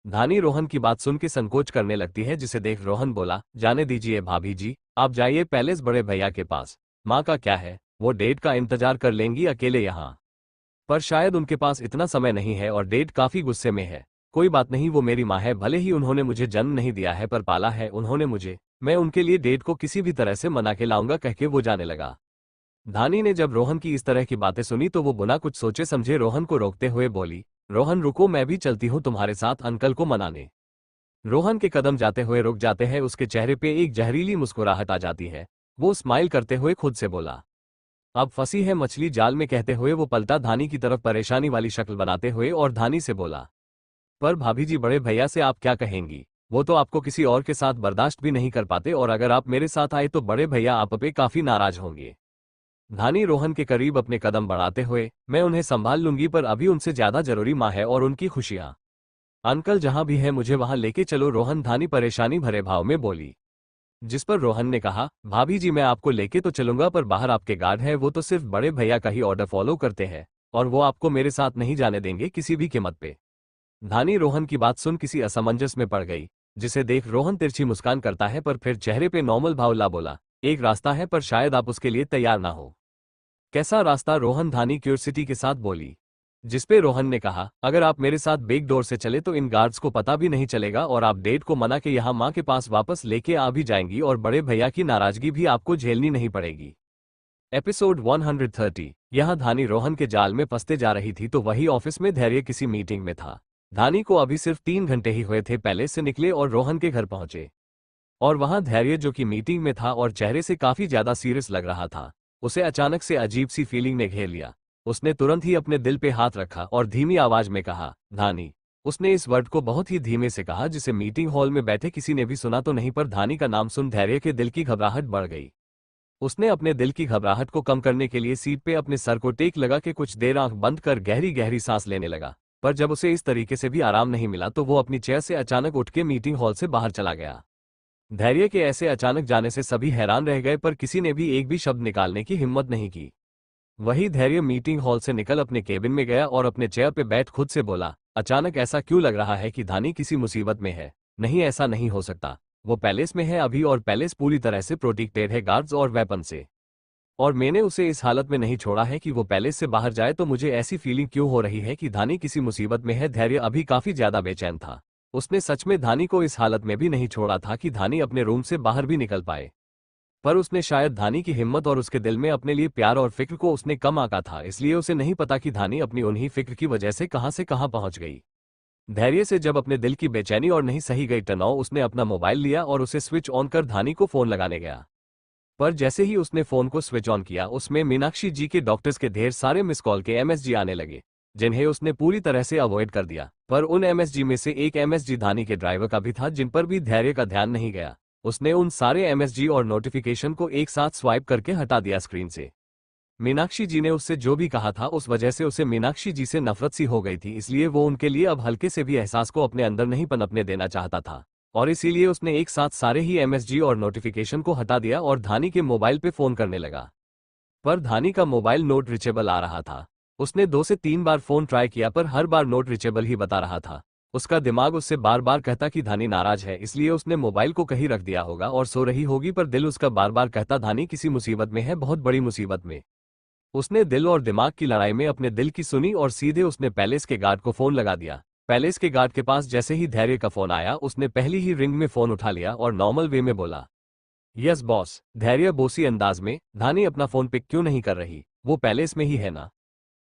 [SPEAKER 1] धानी रोहन की बात सुन के संकोच करने लगती है, जिसे देख रोहन बोला, जाने दीजिए भाभी जी, आप जाइए पैलेस बड़े भैया के पास। माँ का क्या है, वो डेड का इंतजार कर लेंगी अकेले यहाँ। पर शायद उनके पास इतना समय नहीं है और डेड काफी गुस्से में है। कोई बात नहीं, वो मेरी माँ है, भले ही उन्होंने मुझे जन्म नहीं दिया है पर पाला है उन्होंने मुझे, मैं उनके लिए डेड को किसी भी तरह से मना के लाऊंगा। कह के वो जाने लगा। धानी ने जब रोहन की इस तरह की बातें सुनी तो वो बिना कुछ सोचे समझे रोहन को रोकते हुए बोली, रोहन रुको, मैं भी चलती हूँ तुम्हारे साथ अंकल को मनाने। रोहन के कदम जाते हुए रुक जाते हैं, उसके चेहरे पे एक जहरीली मुस्कुराहट आ जाती है। वो स्माइल करते हुए खुद से बोला, अब फंसी है मछली जाल में। कहते हुए वो पलटा धानी की तरफ परेशानी वाली शक्ल बनाते हुए और धानी से बोला, पर भाभी जी बड़े भैया से आप क्या कहेंगी? वो तो आपको किसी और के साथ बर्दाश्त भी नहीं कर पाते और अगर आप मेरे साथ आए तो बड़े भैया आप पे काफी नाराज होंगे। धानी रोहन के करीब अपने कदम बढ़ाते हुए, मैं उन्हें संभाल लूंगी पर अभी उनसे ज्यादा जरूरी माँ है और उनकी खुशियां। अंकल जहां भी है मुझे वहां लेके चलो। रोहन धानी परेशानी भरे भाव में बोली, जिस पर रोहन ने कहा, भाभी जी मैं आपको लेके तो चलूंगा पर बाहर आपके गार्ड है, वो तो सिर्फ बड़े भैया का ही ऑर्डर फॉलो करते हैं और वो आपको मेरे साथ नहीं जाने देंगे किसी भी कीमत पे। धानी रोहन की बात सुन किसी असमंजस में पड़ गई, जिसे देख रोहन तिरछी मुस्कान करता है पर फिर चेहरे पे नॉर्मल भाव ला बोला, एक रास्ता है पर शायद आप उसके लिए तैयार ना हो। कैसा रास्ता? रोहन धानी क्यूरियोसिटी के साथ बोली, जिसपे रोहन ने कहा, अगर आप मेरे साथ बैक डोर से चले तो इन गार्ड्स को पता भी नहीं चलेगा और आप डेड को मना के यहाँ माँ के पास वापस लेके आ भी जाएंगी और बड़े भैया की नाराजगी भी आपको झेलनी नहीं पड़ेगी। एपिसोड 130। यहाँ धानी रोहन के जाल में फंसते जा रही थी तो वही ऑफिस में धैर्य किसी मीटिंग में था। धानी को अभी सिर्फ 3 घंटे ही हुए थे पैलेस से निकले और रोहन के घर पहुंचे। और वहां धैर्य जो कि मीटिंग में था और चेहरे से काफी ज्यादा सीरियस लग रहा था, उसे अचानक से अजीब सी फीलिंग ने घेर लिया। उसने तुरंत ही अपने दिल पे हाथ रखा और धीमी आवाज में कहा, धानी। उसने इस वर्ड को बहुत ही धीमे से कहा, जिसे मीटिंग हॉल में बैठे किसी ने भी सुना तो नहीं, पर धानी का नाम सुन धैर्य के दिल की घबराहट बढ़ गई। उसने अपने दिल की घबराहट को कम करने के लिए सीट पे अपने सर को टेक लगा के कुछ देर आंख बंद कर गहरी गहरी सांस लेने लगा। पर जब उसे इस तरीके से भी आराम नहीं मिला तो वो अपनी चेयर से अचानक उठ के मीटिंग हॉल से बाहर चला गया। धैर्य के ऐसे अचानक जाने से सभी हैरान रह गए, पर किसी ने भी एक भी शब्द निकालने की हिम्मत नहीं की। वही धैर्य मीटिंग हॉल से निकल अपने केबिन में गया और अपने चेयर पे बैठ खुद से बोला, अचानक ऐसा क्यों लग रहा है कि धानी किसी मुसीबत में है? नहीं, ऐसा नहीं हो सकता। वो पैलेस में है अभी और पैलेस पूरी तरह से प्रोटेक्टेड है गार्ड्स और वेपन से, और मैंने उसे इस हालत में नहीं छोड़ा है कि वो पैलेस से बाहर जाए। तो मुझे ऐसी फीलिंग क्यों हो रही है कि धानी किसी मुसीबत में है? धैर्य अभी काफी ज्यादा बेचैन था। उसने सच में धानी को इस हालत में भी नहीं छोड़ा था कि धानी अपने रूम से बाहर भी निकल पाए, पर उसने शायद धानी की हिम्मत और उसके दिल में अपने लिए प्यार और फिक्र को उसने कम आंका था, इसलिए उसे नहीं पता कि धानी अपनी उन्हीं फिक्र की वजह से कहां पहुंच गई। धैर्य से जब अपने दिल की बेचैनी और नहीं सही गई तनाव, उसने अपना मोबाइल लिया और उसे स्विच ऑन कर धानी को फोन लगाने गया। पर जैसे ही उसने फोन को स्विच ऑन किया, उसमें मीनाक्षी जी के डॉक्टर्स के ढेर सारे मिस कॉल के एमएसजी आने लगे, जिन्हें उसने पूरी तरह से अवॉइड कर दिया। पर उन एमएसजी में से एक एमएसजी धानी के ड्राइवर का भी था, जिन पर भी धैर्य का ध्यान नहीं गया। उसने उन सारे एमएसजी और नोटिफिकेशन को एक साथ स्वाइप करके हटा दिया स्क्रीन से। मीनाक्षी जी ने उससे जो भी कहा था उस वजह से उसे मीनाक्षी जी से नफरत सी हो गई थी, इसलिए वो उनके लिए अब हल्के से भी एहसास को अपने अंदर नहीं पनपने देना चाहता था, और इसीलिए उसने एक साथ सारे ही एमएसजी और नोटिफिकेशन को हटा दिया और धानी के मोबाइल पे फोन करने लगा। पर धानी का मोबाइल नोट रीचेबल आ रहा था। उसने 2 से 3 बार फोन ट्राई किया, पर हर बार नोट रीचेबल ही बता रहा था। उसका दिमाग उससे बार बार कहता कि धानी नाराज है, इसलिए उसने मोबाइल को कहीं रख दिया होगा और सो रही होगी, पर दिल उसका बार बार कहता धानी किसी मुसीबत में है, बहुत बड़ी मुसीबत में। उसने दिल और दिमाग की लड़ाई में अपने दिल की सुनी और सीधे उसने पैलेस के गार्ड को फोन लगा दिया। पैलेस के गार्ड के पास जैसे ही धैर्य का फोन आया, उसने पहली ही रिंग में फोन उठा लिया और नॉर्मल वे में बोला, यस बॉस। धैर्य बोसी अंदाज में, धानी अपना फोन पिक क्यों नहीं कर रही? वो पैलेस में ही है ना?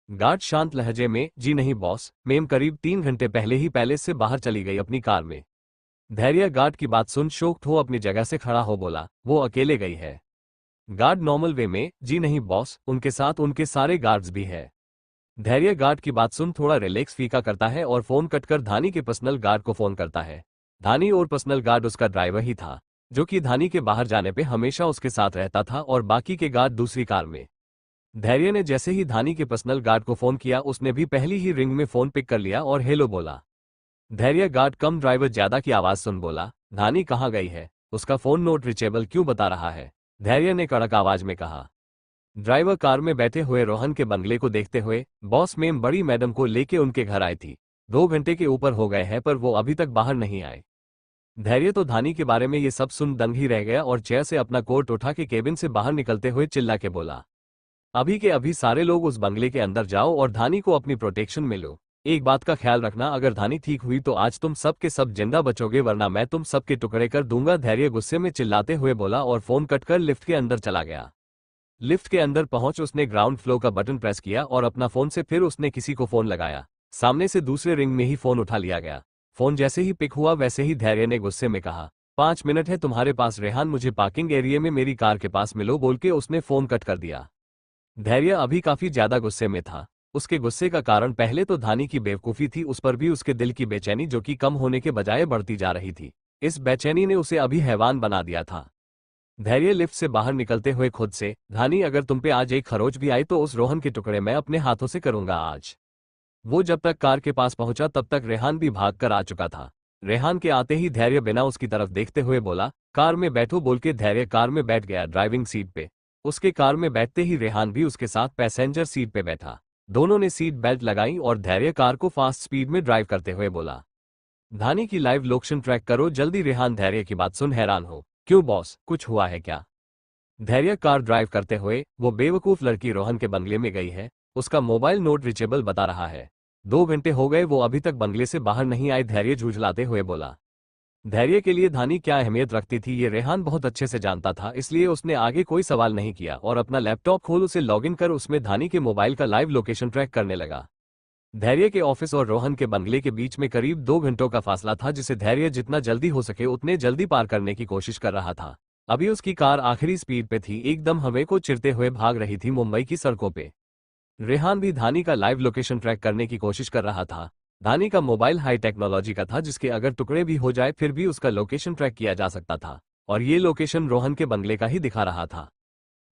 [SPEAKER 1] गार्ड शांत लहजे में, जी नहीं बॉस, मेम करीब 3 घंटे पहले ही पैलेस से बाहर चली गई अपनी कार में। धैर्य गार्ड की बात सुन शॉक्ड हो अपनी जगह से खड़ा हो बोला, वो अकेले गई है? गार्ड नॉर्मल वे में, जी नहीं बॉस, उनके साथ उनके सारे गार्ड्स भी है। धैर्य गार्ड की बात सुन थोड़ा रिलैक्स फीका करता है और फोन कटकर धानी के पर्सनल गार्ड को फोन करता है। धानी और पर्सनल गार्ड उसका ड्राइवर ही था, जो कि धानी के बाहर जाने पे हमेशा उसके साथ रहता था, और बाकी के गार्ड दूसरी कार में। धैर्य ने जैसे ही धानी के पर्सनल गार्ड को फोन किया, उसने भी पहली ही रिंग में फोन पिक कर लिया और हेलो बोला। धैर्य गार्ड कम ड्राइवर ज्यादा की आवाज सुन बोला, धानी कहाँ गई है? उसका फोन नोट रीचेबल क्यों बता रहा है? धैर्य ने कड़क आवाज में कहा। ड्राइवर कार में बैठे हुए रोहन के बंगले को देखते हुए, बॉस मेम बड़ी मैडम को लेके उनके घर आई थी। 2 घंटे के ऊपर हो गए हैं, पर वो अभी तक बाहर नहीं आए। धैर्य तो धानी के बारे में ये सब सुन दंग ही रह गया और चेयर से अपना कोट उठा के केबिन से बाहर निकलते हुए चिल्ला के बोला, अभी के अभी सारे लोग उस बंगले के अंदर जाओ और धानी को अपनी प्रोटेक्शन में लो। एक बात का ख्याल रखना, अगर धानी ठीक हुई तो आज तुम सब के सब जिंदा बचोगे, वरना मैं तुम सबके टुकड़े कर दूंगा। धैर्य गुस्से में चिल्लाते हुए बोला और फोन कटकर लिफ्ट के अंदर चला गया। लिफ्ट के अंदर पहुंच उसने ग्राउंड फ्लोर का बटन प्रेस किया और अपना फोन से फिर उसने किसी को फोन लगाया। सामने से दूसरे रिंग में ही फोन उठा लिया गया। फोन जैसे ही पिक हुआ वैसे ही धैर्य ने गुस्से में कहा, 5 मिनट है तुम्हारे पास रेहान, मुझे पार्किंग एरिया में मेरी कार के पास मिलो, बोल के उसने फोन कट कर दिया। धैर्य अभी काफी ज्यादा गुस्से में था। उसके गुस्से का कारण पहले तो धानी की बेवकूफी थी, उस पर भी उसके दिल की बेचैनी जो कि कम होने के बजाय बढ़ती जा रही थी। इस बेचैनी ने उसे अभी हैवान बना दिया था। धैर्य लिफ्ट से बाहर निकलते हुए खुद से, धानी अगर तुम पे आज एक खरोच भी आई तो उस रोहन के टुकड़े मैं अपने हाथों से करूंगा आज। वो जब तक कार के पास पहुंचा तब तक रेहान भी भागकर आ चुका था। रेहान के आते ही धैर्य बिना उसकी तरफ देखते हुए बोला, कार में बैठो, बोल के धैर्य कार में बैठ गया ड्राइविंग सीट पे। उसके कार में बैठते ही रेहान भी उसके साथ पैसेंजर सीट पे बैठा। दोनों ने सीट बेल्ट लगाई और धैर्य कार को फास्ट स्पीड में ड्राइव करते हुए बोला, धानी की लाइव लोकेशन ट्रैक करो जल्दी। रेहान धैर्य की बात सुन हैरान हो, क्यों बॉस, कुछ हुआ है क्या? धैर्य कार ड्राइव करते हुए, वो बेवकूफ लड़की रोहन के बंगले में गई है, उसका मोबाइल नोट रीचेबल बता रहा है। 2 घंटे हो गए, वो अभी तक बंगले से बाहर नहीं आए। धैर्य झुंझलाते हुए बोला। धैर्य के लिए धानी क्या अहमियत रखती थी ये रेहान बहुत अच्छे से जानता था, इसलिए उसने आगे कोई सवाल नहीं किया और अपना लैपटॉप खोल उसे लॉगिन कर उसमें धानी के मोबाइल का लाइव लोकेशन ट्रैक करने लगा। धैर्य के ऑफिस और रोहन के बंगले के बीच में करीब 2 घंटों का फासला था, जिसे धैर्य जितना जल्दी हो सके उतने जल्दी पार करने की कोशिश कर रहा था। अभी उसकी कार आखिरी स्पीड पे थी, एकदम हवा को चिरते हुए भाग रही थी मुंबई की सड़कों पे। रेहान भी धानी का लाइव लोकेशन ट्रैक करने की कोशिश कर रहा था। धानी का मोबाइल हाई टेक्नोलॉजी का था, जिसके अगर टुकड़े भी हो जाए फिर भी उसका लोकेशन ट्रैक किया जा सकता था, और ये लोकेशन रोहन के बंगले का ही दिखा रहा था।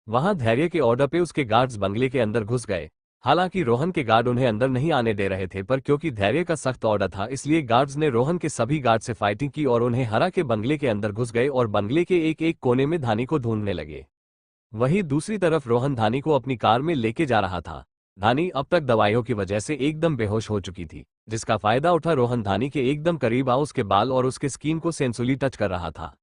[SPEAKER 1] वहां धैर्य के ऑर्डर पे उसके गार्ड्स बंगले के अंदर घुस गए। हालांकि रोहन के गार्ड उन्हें अंदर नहीं आने दे रहे थे, पर क्योंकि धैर्य का सख्त ऑर्डर था इसलिए गार्ड्स ने रोहन के सभी गार्ड से फाइटिंग की और उन्हें हरा के बंगले के अंदर घुस गए और बंगले के एक एक कोने में धानी को ढूंढने लगे। वहीं दूसरी तरफ रोहन धानी को अपनी कार में लेके जा रहा था। धानी अब तक दवाइयों की वजह से एकदम बेहोश हो चुकी थी, जिसका फायदा उठा रोहन धानी के एकदम करीब आ उसके बाल और उसके स्किन को सेंसुअली टच कर रहा था।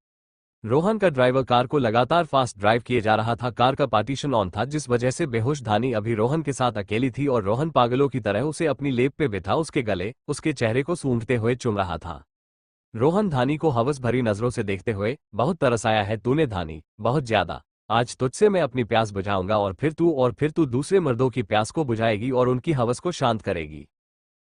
[SPEAKER 1] रोहन का ड्राइवर कार को लगातार फास्ट ड्राइव किए जा रहा था। कार का पार्टीशन ऑन था, जिस वजह से बेहोश धानी अभी रोहन के साथ अकेली थी और रोहन पागलों की तरह उसे अपनी लेप पे बिठा उसके गले, उसके चेहरे को सूंघते हुए चुम रहा था। रोहन धानी को हवस भरी नजरों से देखते हुए, बहुत तरस आया है तूने धानी, बहुत ज्यादा। आज तुझसे मैं अपनी प्यास बुझाऊंगा और फिर तू दूसरे मर्दों की प्यास को बुझाएगी और उनकी हवस को शांत करेगी।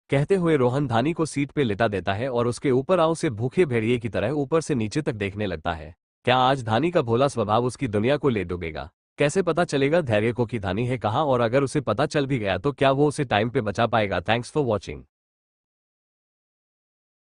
[SPEAKER 1] कहते हुए रोहन धानी को सीट पे लिटा देता है और उसके ऊपर आ उसे भूखे भेड़िए की तरह ऊपर से नीचे तक देखने लगता है। क्या आज धानी का भोला स्वभाव उसकी दुनिया को ले डूबेगा? कैसे पता चलेगा धैर्य को कि धानी है कहाँ, और अगर उसे पता चल भी गया तो क्या वो उसे टाइम पे बचा पाएगा? Thanks for watching.